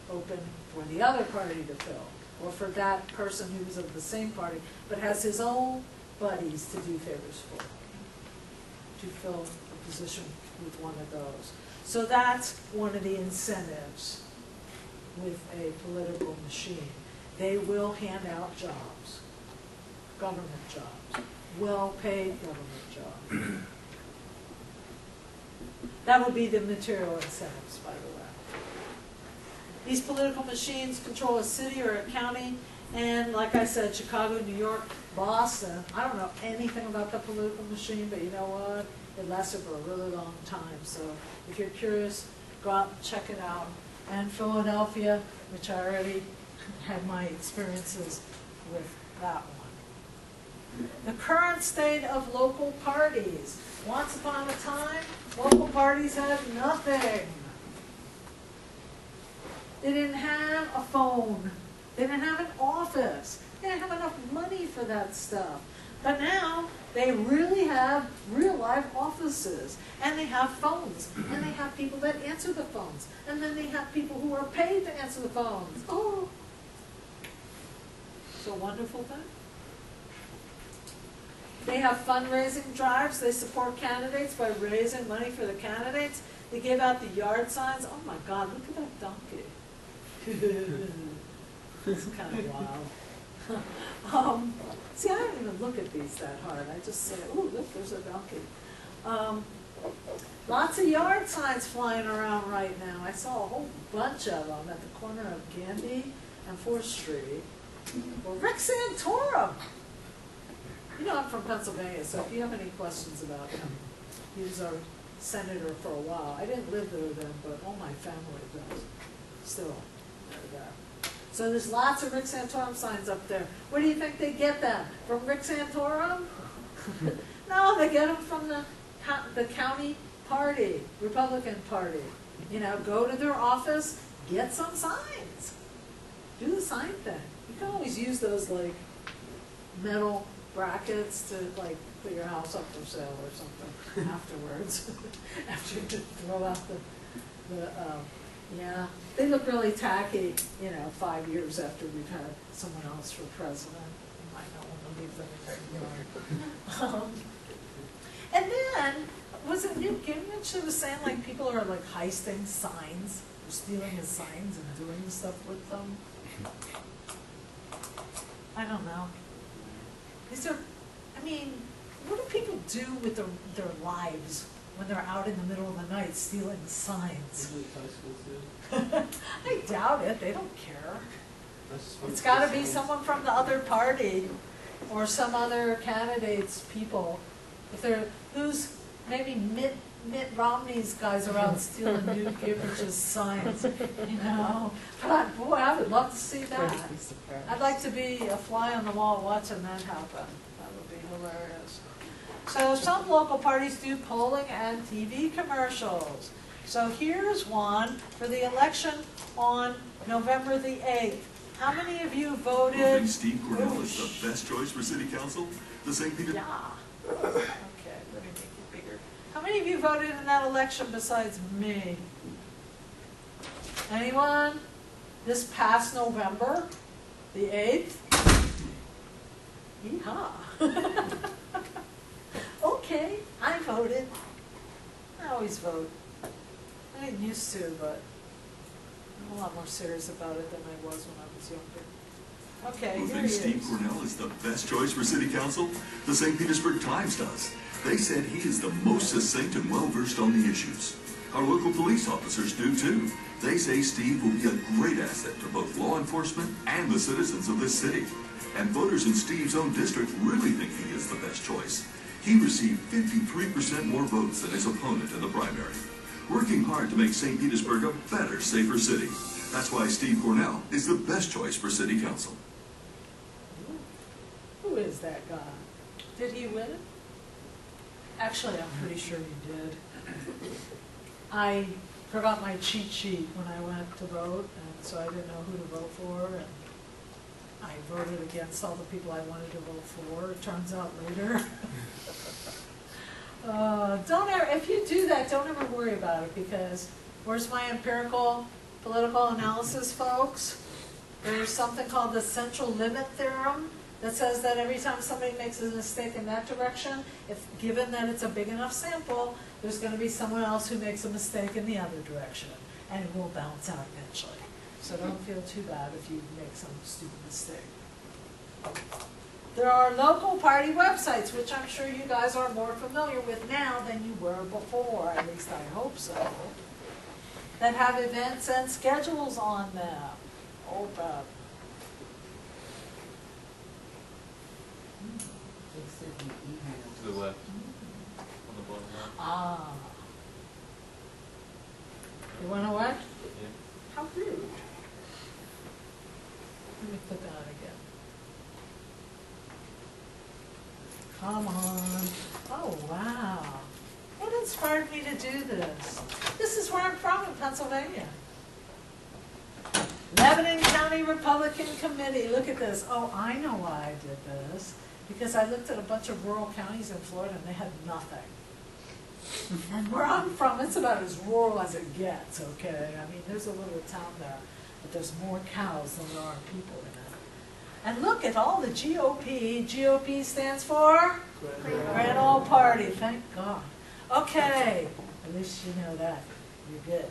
open for the other party to fill, or for that person who is of the same party but has his own buddies to do favors for, to fill a position with one of those. So that's one of the incentives with a political machine. They will hand out jobs, government jobs, well-paid government jobs. That would be the material incentives, by the way. These political machines control a city or a county And like I said, Chicago, New York, Boston, I don't know anything about the political machine, but you know what? It lasted for a really long time. So if you're curious, go out and check it out. And Philadelphia, which I already had my experiences with that one. The current state of local parties. Once upon a time, local parties had nothing. They didn't have a phone. They didn't have an office. They didn't have enough money for that stuff. But now, they really have real life offices. And they have phones. And they have people that answer the phones. And then they have people who are paid to answer the phones. Oh! It's a wonderful thing. They have fundraising drives. They support candidates by raising money for the candidates. They give out the yard signs. Oh my God, look at that donkey. It's kind of wild. See, I don't even look at these that hard. I just say, ooh, look, there's a donkey. Lots of yard signs flying around right now. I saw a whole bunch of them at the corner of Gandy and 4th Street. Well, Rick Santorum. You know, I'm from Pennsylvania, so if you have any questions about him, he was our senator for a while. I didn't live there then, but all my family does. Still, they're there. So there's lots of Rick Santorum signs up there. Where do you think they get them? From Rick Santorum? No, they get them from the county party, Republican Party. You know, go to their office, get some signs. Do the sign thing. You can always use those like metal brackets to like put your house up for sale or something afterwards. After you throw out the yeah, they look really tacky, you know, 5 years after we've had someone else for president. You might not want to leave them in your yard. And then, was it Newt Gingrich who was saying like people are like heisting signs, or stealing his signs and doing stuff with them? I don't know. Is there, I mean, what do people do with their lives when they're out in the middle of the night stealing signs? I doubt it. They don't care. It's got to be someone from the other party or some other candidate's people. If they're, who's maybe Mitt Romney's guys are out stealing Newt Gingrich's signs, you know. But boy, I would love to see that. I'd like to be a fly on the wall watching that happen. That would be hilarious. So some local parties do polling and TV commercials. So here's one for the election on November the 8th. How many of you voted? You think Steve Cornell is the best choice for city council? The St. Peter? Yeah. Okay, let me make it bigger. How many of you voted in that election besides me? Anyone? This past November, the 8th? Yeehaw. Okay, I voted. I always vote. I didn't used to, but I'm a lot more serious about it than I was when I was younger. Okay, Who here he thinks Steve is. Cornell is the best choice for city council? The St. Petersburg Times does. They said he is the most succinct and well-versed on the issues. Our local police officers do too. They say Steve will be a great asset to both law enforcement and the citizens of this city. And voters in Steve's own district really think he is the best choice. He received 53% more votes than his opponent in the primary. Working hard to make St. Petersburg a better, safer city. That's why Steve Cornell is the best choice for city council. Who is that guy? Did he win it? Actually, I'm pretty sure he did. I forgot my cheat sheet when I went to vote, and so I didn't know who to vote for, and I voted against all the people I wanted to vote for, it turns out later. Don't ever, if you do that, don't ever worry about it, because where's my empirical political analysis, folks? There's something called the central limit theorem that says that every time somebody makes a mistake in that direction, if given that it's a big enough sample, there's going to be someone else who makes a mistake in the other direction, and it will balance out eventually. So don't feel too bad if you make some stupid mistake. There are local party websites, which I'm sure you guys are more familiar with now than you were before, at least I hope so, that have events and schedules on them. Oh, God. To the left. On the bottom left. Ah. It went away? Yeah. How rude. Let me put that on again. Come on. Oh, wow. What inspired me to do this? This is where I'm from in Pennsylvania. Lebanon County Republican Committee. Look at this. Oh, I know why I did this. Because I looked at a bunch of rural counties in Florida and they had nothing. And where I'm from, it's about as rural as it gets, okay? I mean, there's a little town there, but there's more cows than there are people in it. And look at all the GOP. GOP stands for? Grand Ole Party. Thank God. Okay. At least you know that. You're good.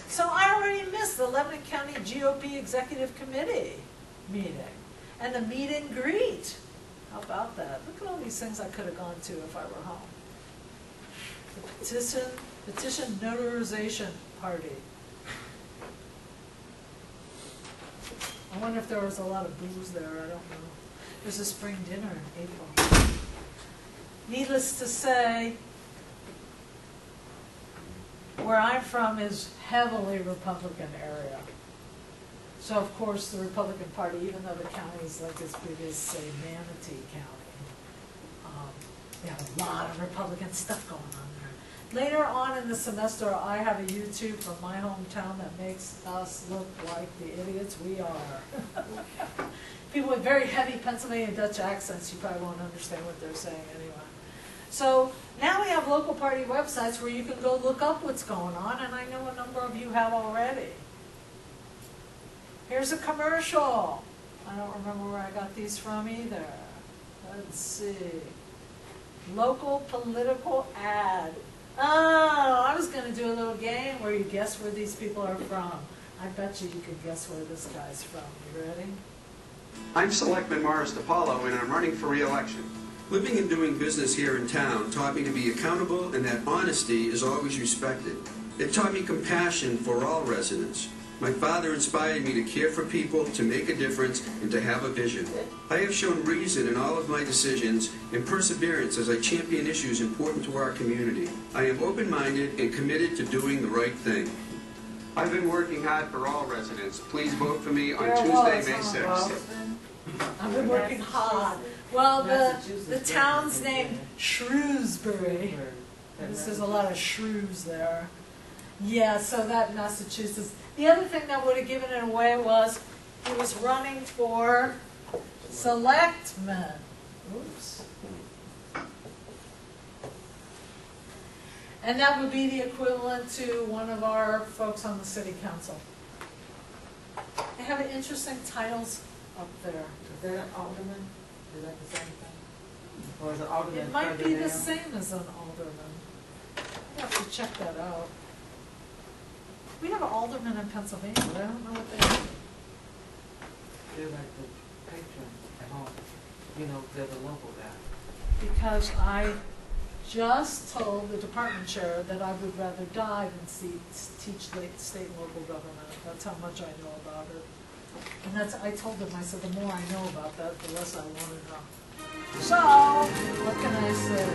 So I already missed the Lebanon County GOP Executive Committee meeting and the meet and greet. How about that? Look at all these things I could have gone to if I were home. The petition notarization party. I wonder if there was a lot of booze there. I don't know. There's a spring dinner in April. Needless to say, where I'm from is heavily Republican area. So of course the Republican Party, even though the county is like as big as, say, Manatee County, they have a lot of Republican stuff going on there. Later on in the semester, I have a YouTube from my hometown that makes us look like the idiots we are. People with very heavy Pennsylvania Dutch accents, you probably won't understand what they're saying anyway. So now we have local party websites where you can go look up what's going on, and I know a number of you have already. Here's a commercial. I don't remember where I got these from either. Let's see. Local political ad. Oh, I was going to do a little game where you guess where these people are from. I bet you could guess where this guy's from. You ready? I'm Selectman Morris DiPaolo, and I'm running for re-election. Living and doing business here in town taught me to be accountable and that honesty is always respected. It taught me compassion for all residents. My father inspired me to care for people, to make a difference, and to have a vision. I have shown reason in all of my decisions and perseverance as I champion issues important to our community. I am open-minded and committed to doing the right thing. I've been working hard for all residents. Please vote for me on Tuesday, May 6th. I've been working hard. Well, the town's named Shrewsbury. This is a lot of shrews there. Yeah, so that Massachusetts. The other thing that would have given it away was he was running for selectman. Oops. And that would be the equivalent to one of our folks on the city council. They have interesting titles up there. Is that an alderman? Is that the same thing? Or is an alderman It might further be the down? same as an alderman. I have to check that out. We have an alderman in Pennsylvania, but I don't know what they do. They're like the patron at home. You know, they're the local guy. Because I just told the department chair that I would rather die than teach state and local government. That's how much I know about it. And that's, I told him, I said, the more I know about that, the less I want to know. So, what can I say?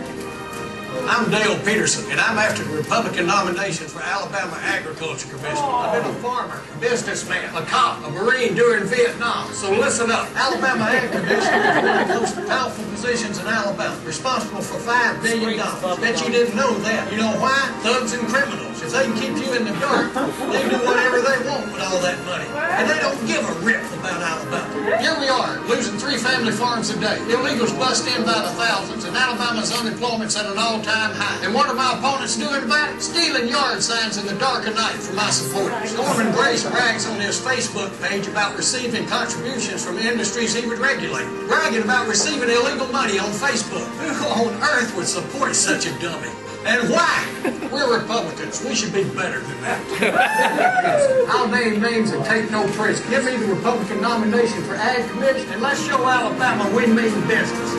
I'm Dale Peterson, and I'm after the Republican nomination for Alabama Agriculture Commission. I've been a farmer, a businessman, a cop, a Marine during Vietnam. So listen up. Alabama Ag Commission is one of the most powerful positions in Alabama, responsible for $5 billion. Bet you didn't know that. You know why? Thugs and criminals. If they can keep you in the dirt, they do whatever they want with all that money. And they don't give a rip about Alabama. Here we are, losing 3 family farms a day. Illegals bust in by the thousands, and Alabama's unemployment's at an all-time high. And what are my opponents doing about it? Stealing yard signs in the dark of night from my supporters. Norman Grace brags on his Facebook page about receiving contributions from industries he would regulate. Bragging about receiving illegal money on Facebook. Who on earth would support such a dummy? And why? We're Republicans. We should be better than that. I'll name names and take no prisoners. Give me the Republican nomination for Ag Commission, and let's show Alabama we mean business.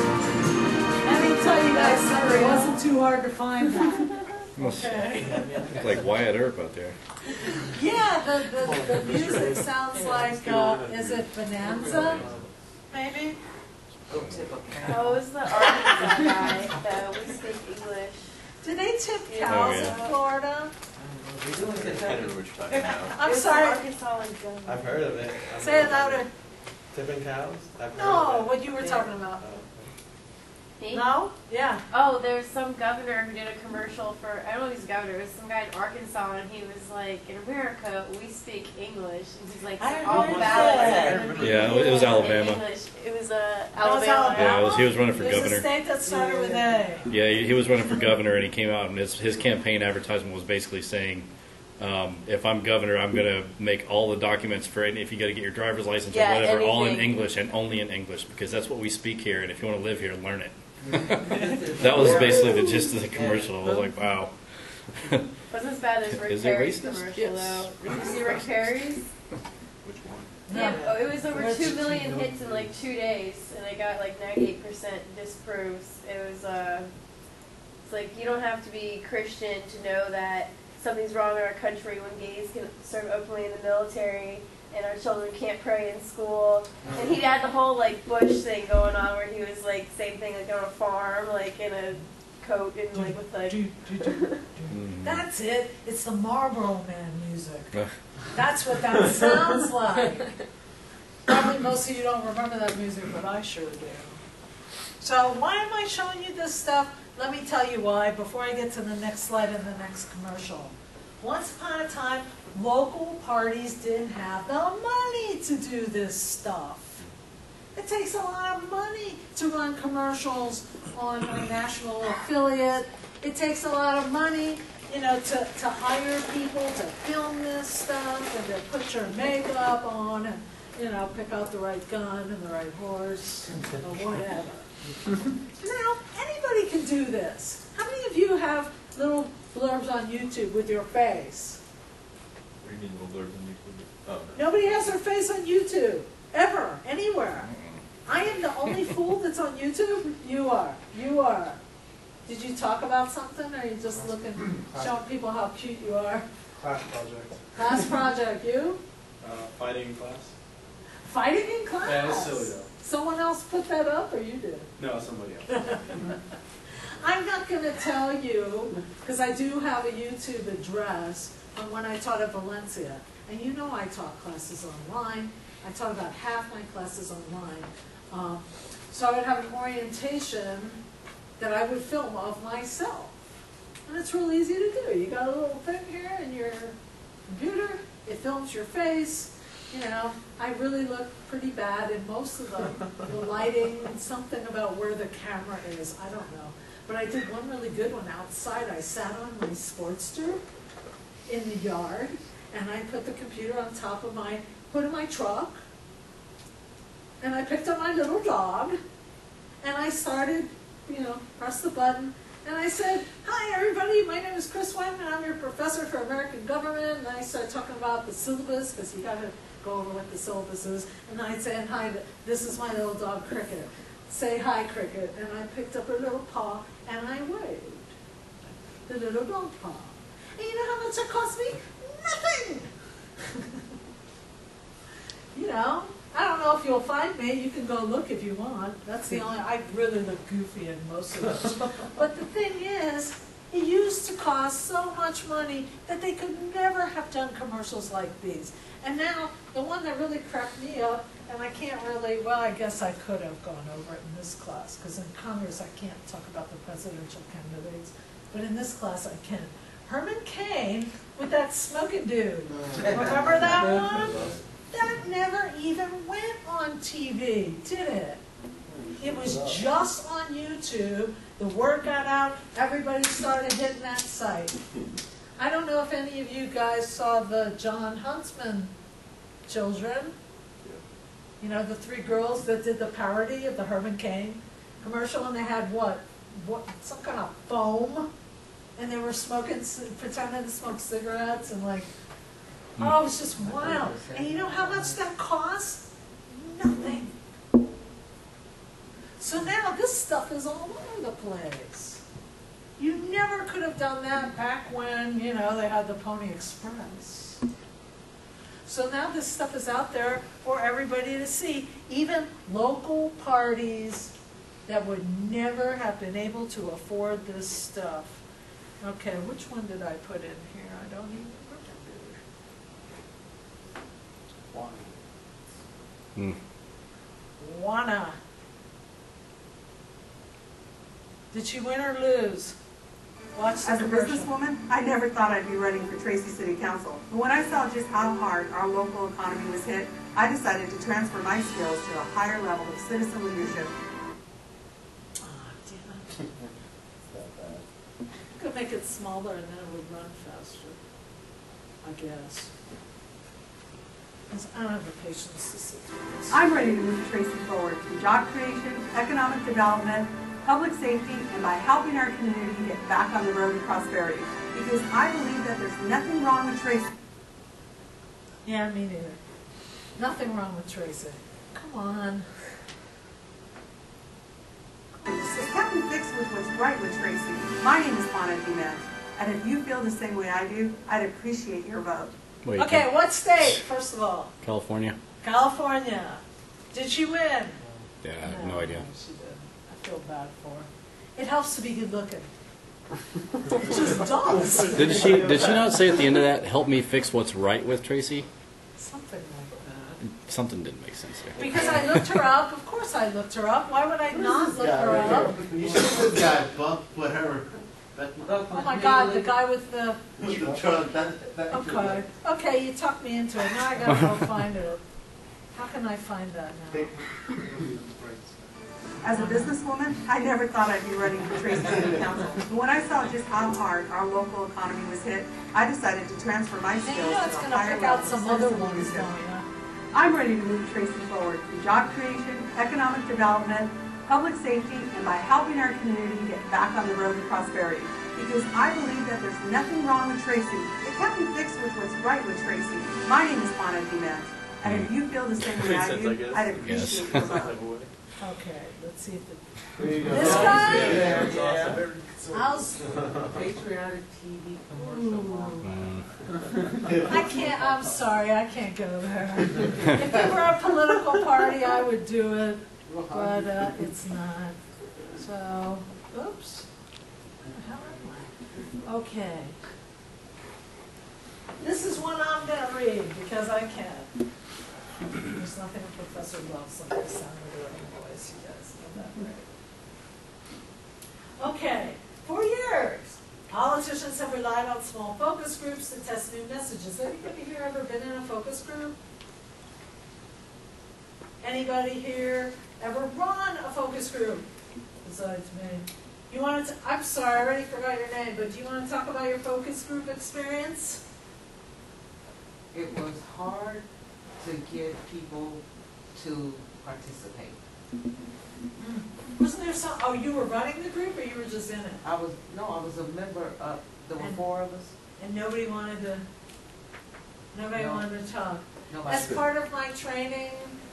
Let me tell you guys, sir, it wasn't too hard to find that. Okay. It's like Wyatt Earp out there. Yeah, the music sounds like, is it Bonanza, maybe? Go tip a cow. Oh, it was the Arkansas guy, though. We speak English. Do they tip Yeah. cows Oh, yeah. in Florida? We do in I don't know Kentucky. what you're talking about. I'm It was sorry. Arkansas and Gun. I've heard of it. Say it louder. Tipping cows? I've heard No, of it. what you were talking about. Oh, Me? No? Yeah. Oh, there's some governor who did a commercial for, I don't know if he's a governor, it was some guy in Arkansas, and he was like, in America, we speak English. And he's like, I all heard ballots. that. Yeah, it was Alabama. English. It was Alabama. Alabama? Yeah, he was running for There's governor. a state that started with A. Yeah, he was running for governor, and he came out, and his campaign advertisement was basically saying, if I'm governor, I'm going to make all the documents for it. If you got to get your driver's license Yeah, or whatever, all in anything. English and only in English, because that's what we speak here. And if you want to live here, learn it. That was basically the gist of the commercial. I was like, wow. Wasn't as bad as Rick Is it Perry's racist? commercial, Yes. though. Did you see Rick Perry's? Which one? Yeah, oh, it was over Where's 2 the million T-Mobile? hits in like 2 days, and it got like 98% disproves. It was, it's like you don't have to be Christian to know that something's wrong in our country when gays can serve openly in the military and our children can't pray in school. And he had the whole like Bush thing going on where he was like same thing like on a farm, like in a coat and like with like. That's it. It's the Marlboro Man music. That's what that sounds like. Probably most of you don't remember that music, but I sure do. So why am I showing you this stuff? Let me tell you why before I get to the next slide and the next commercial. Once upon a time, local parties didn't have the money to do this stuff. It takes a lot of money to run commercials on a national affiliate. It takes a lot of money, you know, to hire people to film this stuff and to put your makeup on and, you know, pick out the right gun and the right horse or whatever. Now, anybody can do this. How many of you have little blurbs on YouTube with your face? What do you mean, little blurb on YouTube? Oh, no. Nobody has their face on YouTube, ever, anywhere. I am the only fool that's on YouTube? You are. You are. Did you talk about something, or are you just looking, showing people how cute you are? Class project. Class project, you? Fighting in class. Fighting in class? Yeah, it's silly though. Someone else put that up, or you did? No, somebody else. I'm not going to tell you, because I do have a YouTube address from when I taught at Valencia. And you know I taught classes online. I taught about half my classes online. So I would have an orientation that I would film of myself. And it's real easy to do. You got a little thing here in your computer. It films your face. You know, I really look pretty bad in most of them. The lighting, something about where the camera is, I don't know. But I did one really good one outside. I sat on my Sportster in the yard, and I put the computer on top of my hood of my truck, and I picked up my little dog, and I started, you know, press the button, and I said, "Hi everybody, my name is Chris Wyman, I'm your professor for American government," and I started talking about the syllabus, because you got to go over what the syllabus is, and I said, "Hi, this is my little dog Cricket. Say hi, Cricket," and I picked up her little paw, and I waved. The little dog paw. And you know how much it cost me? Nothing! You know, I don't know if you'll find me. You can go look if you want. That's the only, I really look goofy in most of those. But the thing is, it used to cost so much money that they could never have done commercials like these. And now, the one that really cracked me up, and I can't really, well, I guess I could have gone over it in this class, because in Congress I can't talk about the presidential candidates, but in this class I can. Herman Cain with that smoking dude. Remember that one? That never even went on TV, did it? It was just on YouTube. The word got out. Everybody started hitting that site. I don't know if any of you guys saw the John Huntsman children. You know, the 3 girls that did the parody of the Herman Cain commercial, and they had what, some kind of foam, and they were smoking, pretending to smoke cigarettes, and like, oh, it was just wild. And you know how much that cost? Nothing. So now this stuff is all over the place. You never could have done that back when, you know, they had the Pony Express. So now this stuff is out there for everybody to see, even local parties that would never have been able to afford this stuff. Okay, which one did I put in here? I don't even remember. Juana. Did she win or lose? Watch the As a commercial. businesswoman, I never thought I'd be running for Tracy City Council. But when I saw just how hard our local economy was hit, I decided to transfer my skills to a higher level of citizen leadership. Could make it smaller and then it would run faster, I guess. 'Cause I don't have the patience to sit through this. I'm ready to move Tracy forward through job creation, economic development, public safety, and by helping our community get back on the road to prosperity. Because I believe that there's nothing wrong with Tracy. Yeah, me neither. Nothing wrong with Tracy. Come on. It can't be fixed with what's right with Tracy. My name is Fauna Dimet, and if you feel the same way I do, I'd appreciate your vote. Wait, Okay, what state, first of all? California? California. Did she win? Yeah, I have no idea. She did. I feel bad for her. It helps to be good looking. It just does. Did she not say at the end of that, help me fix what's right with Tracy? Something like that. Something didn't make sense there. Because I looked her up. Of course I looked her up. Why would I not look her up? You should this guy, Buck, whatever. Oh my God, the guy with the... With the truck, Okay. Okay, you talked me into it. Now I gotta go find it. How can I find that now? As a businesswoman, I never thought I'd be running for Tracy City Council. But when I saw just how hard our local economy was hit, I decided to transfer my skills And you know it's to a gonna higher pick level out of some other citizen ones, leadership. Donna. I'm ready to move Tracy forward through job creation, economic development, public safety, and by helping our community get back on the road to prosperity. Because I believe that there's nothing wrong with Tracy. It can't be fixed with what's right with Tracy. My name is Fauna Dimet, and if you feel the same way I do, I'd appreciate your vote. Okay, let's see if the... There you go. This guy? Yeah. How's... Patriotic TV commercial. I can't, I'm sorry, I can't go there. If it were a political party, I would do it, but it's not. So, oops. How am I? Okay. This is one I'm going to read because I can. There's nothing a professor loves like the sound of their own voice. You guys know that, right? Okay. For years, politicians have relied on small focus groups to test new messages. Anybody here ever been in a focus group? Anybody here ever run a focus group besides me? You wanted to, I'm sorry, I already forgot your name, but do you want to talk about your focus group experience? It was hard to get people to participate. Wasn't there some, oh, you were running the group or you were just in it? I was a member of, there were 4 of us. And nobody wanted to talk. Nobody. As part of my training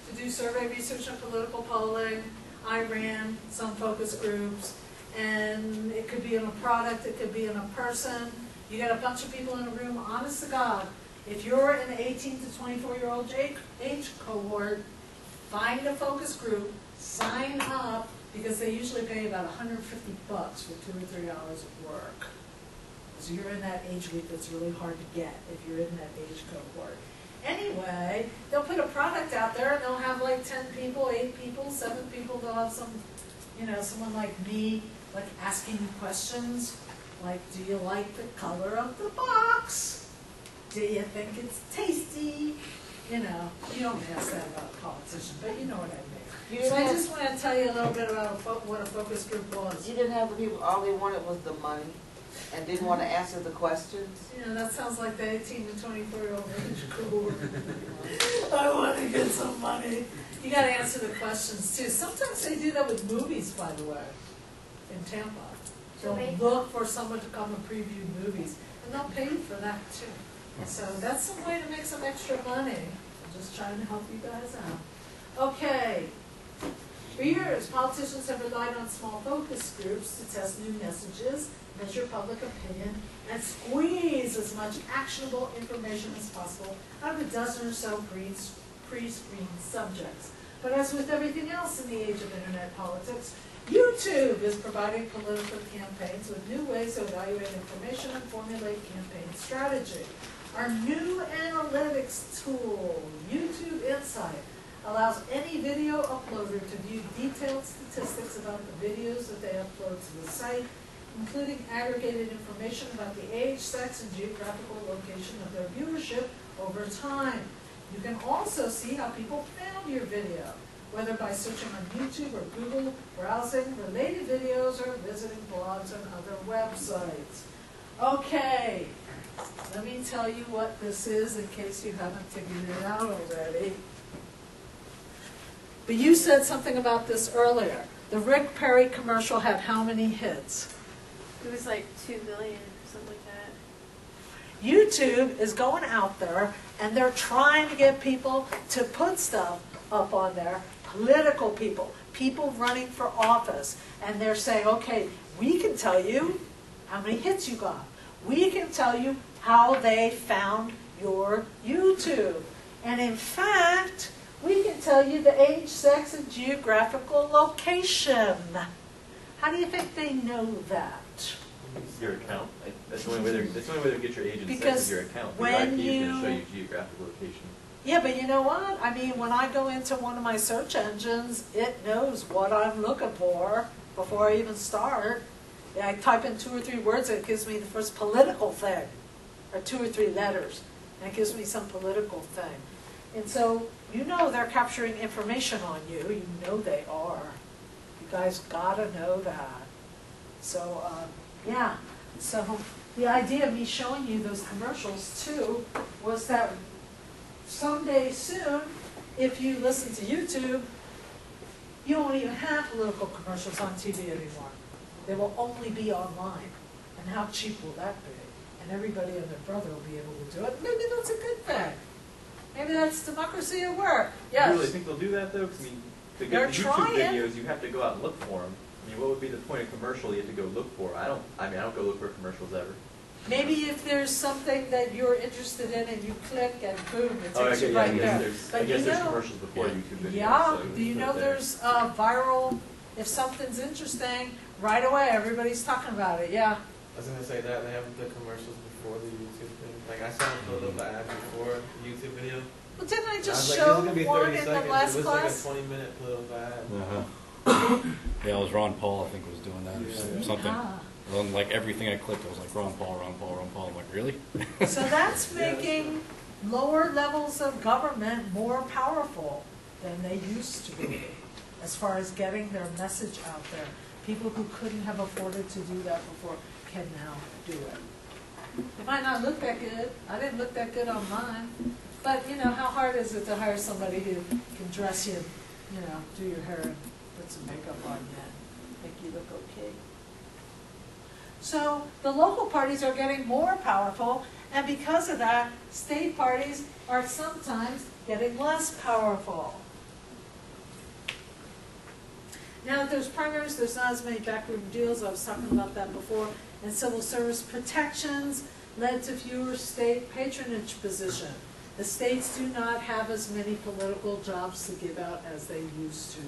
to do survey research and political polling, I ran some focus groups, and it could be in a product, it could be in a person. You got a bunch of people in a room, honest to God, if you're in the 18 to 24-year-old age cohort, find a focus group, sign up, because they usually pay about $150 for 2 or 3 hours of work. So you're in that age group that's really hard to get if you're in that age cohort. Anyway, they'll put a product out there and they'll have like 10 people, 8 people, 7 people. They'll have some, someone like me, like asking you questions, like, do you like the color of the box? Do you think it's tasty? You don't ask that about a politician, but you know what I mean. So I just want to tell you a little bit about what a focus group was. You didn't have the people, all they wanted was the money and didn't want to answer the questions. That sounds like the 18 to 24-year-old age cohort. I want to get some money. You got to answer the questions too. Sometimes they do that with movies, by the way, in Tampa. They'll look for someone to come and preview movies, and they'll pay you for that too. So that's some way to make some extra money. I'm just trying to help you guys out. Okay. For years, politicians have relied on small focus groups to test new messages, measure public opinion, and squeeze as much actionable information as possible out of a dozen or so pre-screened subjects. But as with everything else in the age of internet politics, YouTube is providing political campaigns with new ways to evaluate information and formulate campaign strategy. Our new analytics tool, YouTube Insight, allows any video uploader to view detailed statistics about the videos that they upload to the site, including aggregated information about the age, sex, and geographical location of their viewership over time. You can also see how people found your video, whether by searching on YouTube or Google, browsing related videos, or visiting blogs and other websites. Okay, let me tell you what this is in case you haven't figured it out already. But you said something about this earlier. The Rick Perry commercial had how many hits? It was like 2 billion or something like that. YouTube is going out there and they're trying to get people to put stuff up on there, political people, people running for office, and they're saying, okay, we can tell you how many hits you got. We can tell you how they found your YouTube. And in fact, we can tell you the age, sex, and geographical location. How do you think they know that? It's your account. That's the only way they're get your age and sex Because is your account. when Your IP is you- going to show you geographic location. Yeah, but you know what? I mean, when I go into one of my search engines, it knows what I'm looking for before I even start. I type in 2 or 3 words, and it gives me the first political thing, or 2 or 3 letters, and it gives me some political thing. And so, you know they're capturing information on you. You know they are. You guys gotta know that. So, yeah. So, the idea of me showing you those commercials, too, was that someday soon, if you listen to YouTube, you won't even have political commercials on TV anymore. They will only be online. And how cheap will that be? And everybody and their brother will be able to do it. Maybe that's a good thing. Maybe that's democracy at work. Yes. You really think they'll do that though? 'Cause I mean, to They're get the YouTube trying. videos, you have to go out and look for them. I mean, what would be the point of commercial you have to go look for? I don't go look for commercials ever. Maybe if there's something that you're interested in and you click and boom, it takes you yeah, right I guess there. there's, But I guess you there's know, commercials before YouTube videos. yeah, so do you it's know not there. there's viral, if something's interesting, right away everybody's talking about it, yeah. I was gonna say that they have the commercials before the YouTube thing. Like I saw a little ad before the YouTube video. Well, didn't I I just was like, show this is gonna be one 30 in seconds. the last It was class? like a 20-minute little ad. Yeah, it was Ron Paul, I think, was doing that or Yeah. something. Ah. On like everything I clicked, I was like, Ron Paul, Ron Paul, Ron Paul. I'm like, really? So that's making lower levels of government more powerful than they used to be as far as getting their message out there. People who couldn't have afforded to do that before can now do it. It might not look that good. I didn't look that good on mine. But, you know, how hard is it to hire somebody who can dress you, you know, do your hair and put some makeup on you and make you look okay? So the local parties are getting more powerful, and because of that, state parties are sometimes getting less powerful. Now, if there's primaries, there's not as many backroom deals. I was talking about that before. And civil service protections led to fewer state patronage positions. The states do not have as many political jobs to give out as they used to.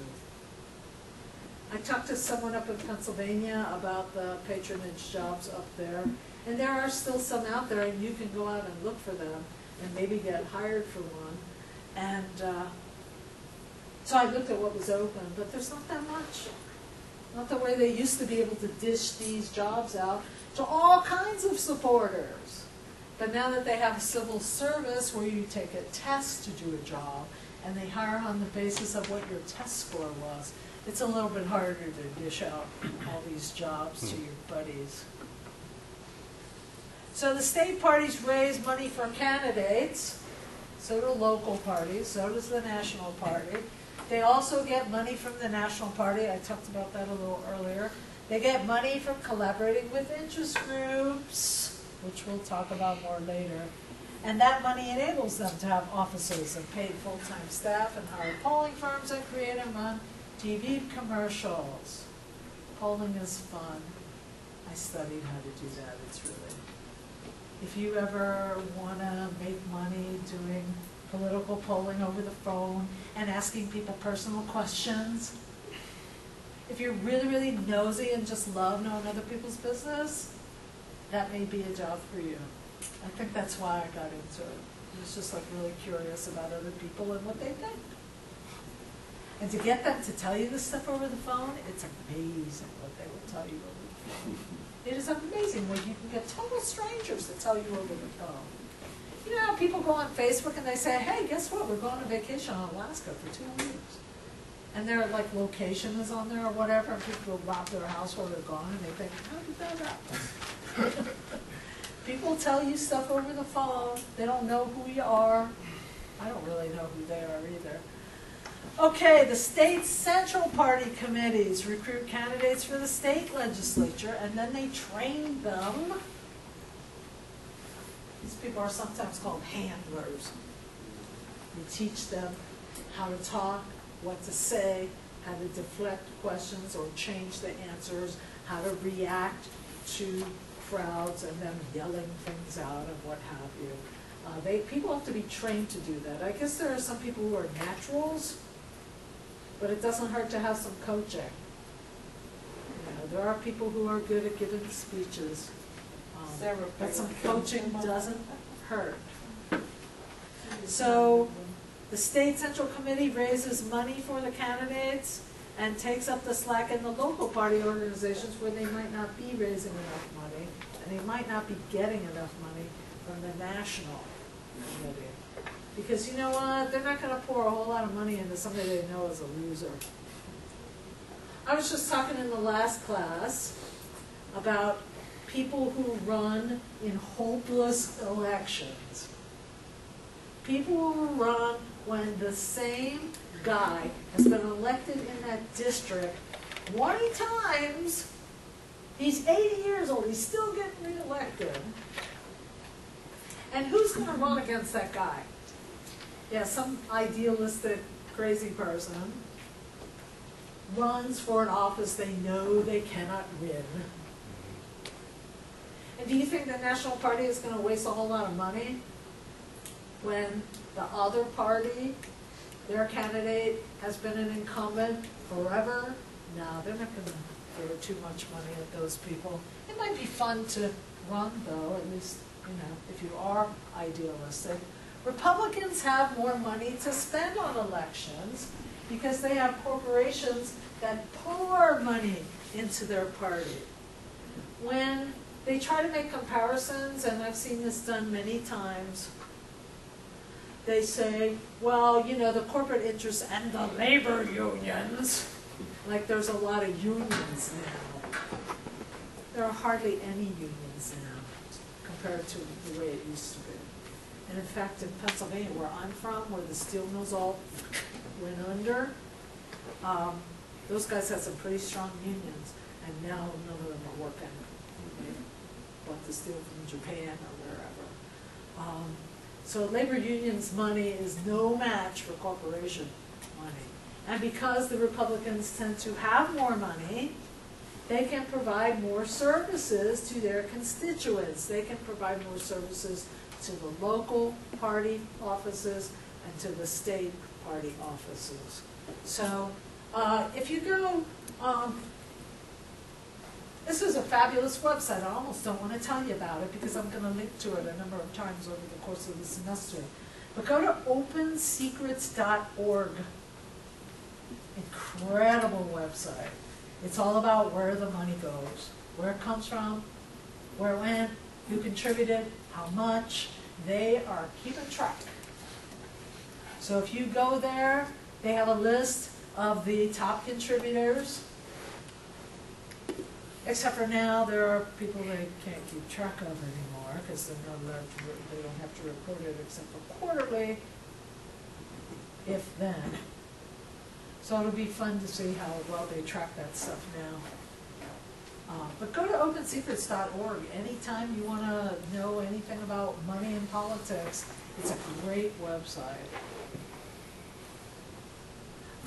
I talked to someone up in Pennsylvania about the patronage jobs up there, and there are still some out there, and you can go out and look for them and maybe get hired for one. And so I looked at what was open, but there's not that much. Not the way they used to be able to dish these jobs out to all kinds of supporters. But now that they have a civil service where you take a test to do a job, and they hire on the basis of what your test score was, it's a little bit harder to dish out all these jobs to your buddies. So the state parties raise money for candidates, so do local parties, so does the national party. They also get money from the national party. I talked about that a little earlier. They get money from collaborating with interest groups, which we'll talk about more later. And that money enables them to have offices and paid full-time staff and hire polling firms and create and run TV commercials. Polling is fun. I studied how to do that. It's really. If you ever want to make money doing political polling over the phone and asking people personal questions, if you're really, really nosy and just love knowing other people's business, that may be a job for you. I think that's why I got into it. I was just like really curious about other people and what they think. And to get them to tell you this stuff over the phone, it's amazing what they will tell you over the phone. It is amazing when you can get total strangers to tell you over the phone. You know how people go on Facebook and they say, hey, guess what? We're going on vacation on Alaska for 2 weeks. And their like location is on there or whatever, and people go rob their house while they're gone, and they think, how did that happen? People tell you stuff over the phone. They don't know who you are. I don't really know who they are either. Okay, the state central party committees recruit candidates for the state legislature, and then they train them. These people are sometimes called handlers. We teach them how to talk, what to say, how to deflect questions or change the answers, how to react to crowds and them yelling things out and what have you. People have to be trained to do that. I guess there are some people who are naturals, but it doesn't hurt to have some coaching. You know, there are people who are good at giving speeches, but some coaching doesn't hurt. So the state central committee raises money for the candidates and takes up the slack in the local party organizations where they might not be raising enough money and they might not be getting enough money from the national committee. Because you know what, they're not going to pour a whole lot of money into somebody they know is a loser. I was just talking in the last class about people who run in hopeless elections. People who run when the same guy has been elected in that district 20 times. He's 80 years old. He's still getting reelected. And who's going to run against that guy? Yeah, some idealistic, crazy person runs for an office they know they cannot win. And do you think the National Party is going to waste a whole lot of money when the other party, their candidate, has been an incumbent forever? No, they're not going to throw too much money at those people. It might be fun to run, though, at least, you know, if you are idealistic. Republicans have more money to spend on elections because they have corporations that pour money into their party. When they try to make comparisons, and I've seen this done many times, they say, well, you know, the corporate interests and the labor unions, like there's a lot of unions now. There are hardly any unions now compared to the way it used to be. And in fact, in Pennsylvania, where I'm from, where the steel mills all went under, those guys had some pretty strong unions, and now none of them are working. They bought the steel from Japan or wherever. So labor unions' money is no match for corporation money. And because the Republicans tend to have more money, they can provide more services to their constituents. They can provide more services to the local party offices and to the state party offices. So if you go, this is a fabulous website. I almost don't want to tell you about it because I'm going to link to it a number of times over the course of the semester. But go to opensecrets.org. Incredible website. It's all about where the money goes, where it comes from, where it went, who contributed, how much. They are keeping track. So if you go there, they have a list of the top contributors. Except for now, there are people they can't keep track of anymore because they're not allowed to, they don't have to report it except for quarterly, if then. So it'll be fun to see how well they track that stuff now. But go to opensecrets.org. Anytime you want to know anything about money and politics, it's a great website.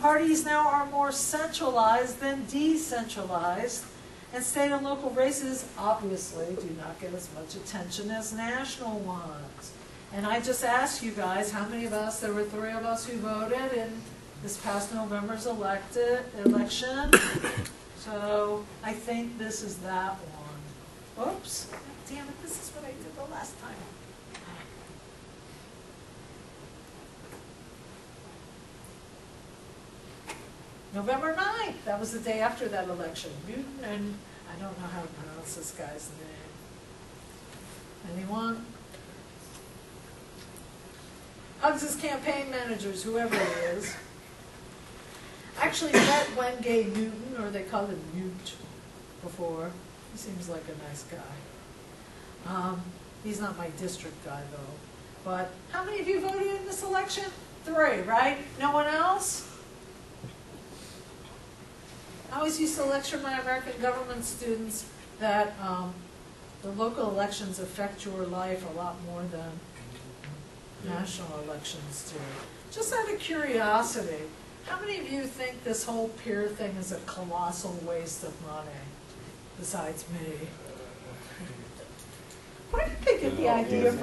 Parties now are more centralized than decentralized, and state and local races obviously do not get as much attention as national ones. And I just asked you guys, how many of us, there were 3 of us who voted in this past November's election. So I think this is that one. Oops, damn it, this is what I did the last time. November 9th, that was the day after that election. Newton and, I don't know how to pronounce this guy's name. Anyone? Hugs' campaign managers, whoever it is. Actually met Wengay Newton, or they called him Newt before. He seems like a nice guy. He's not my district guy though. But how many of you voted in this election? 3, right? No one else? I always used to lecture my American government students that the local elections affect your life a lot more than national elections do. Just out of curiosity, how many of you think this whole peer thing is a colossal waste of money, besides me? Where did they get the idea from?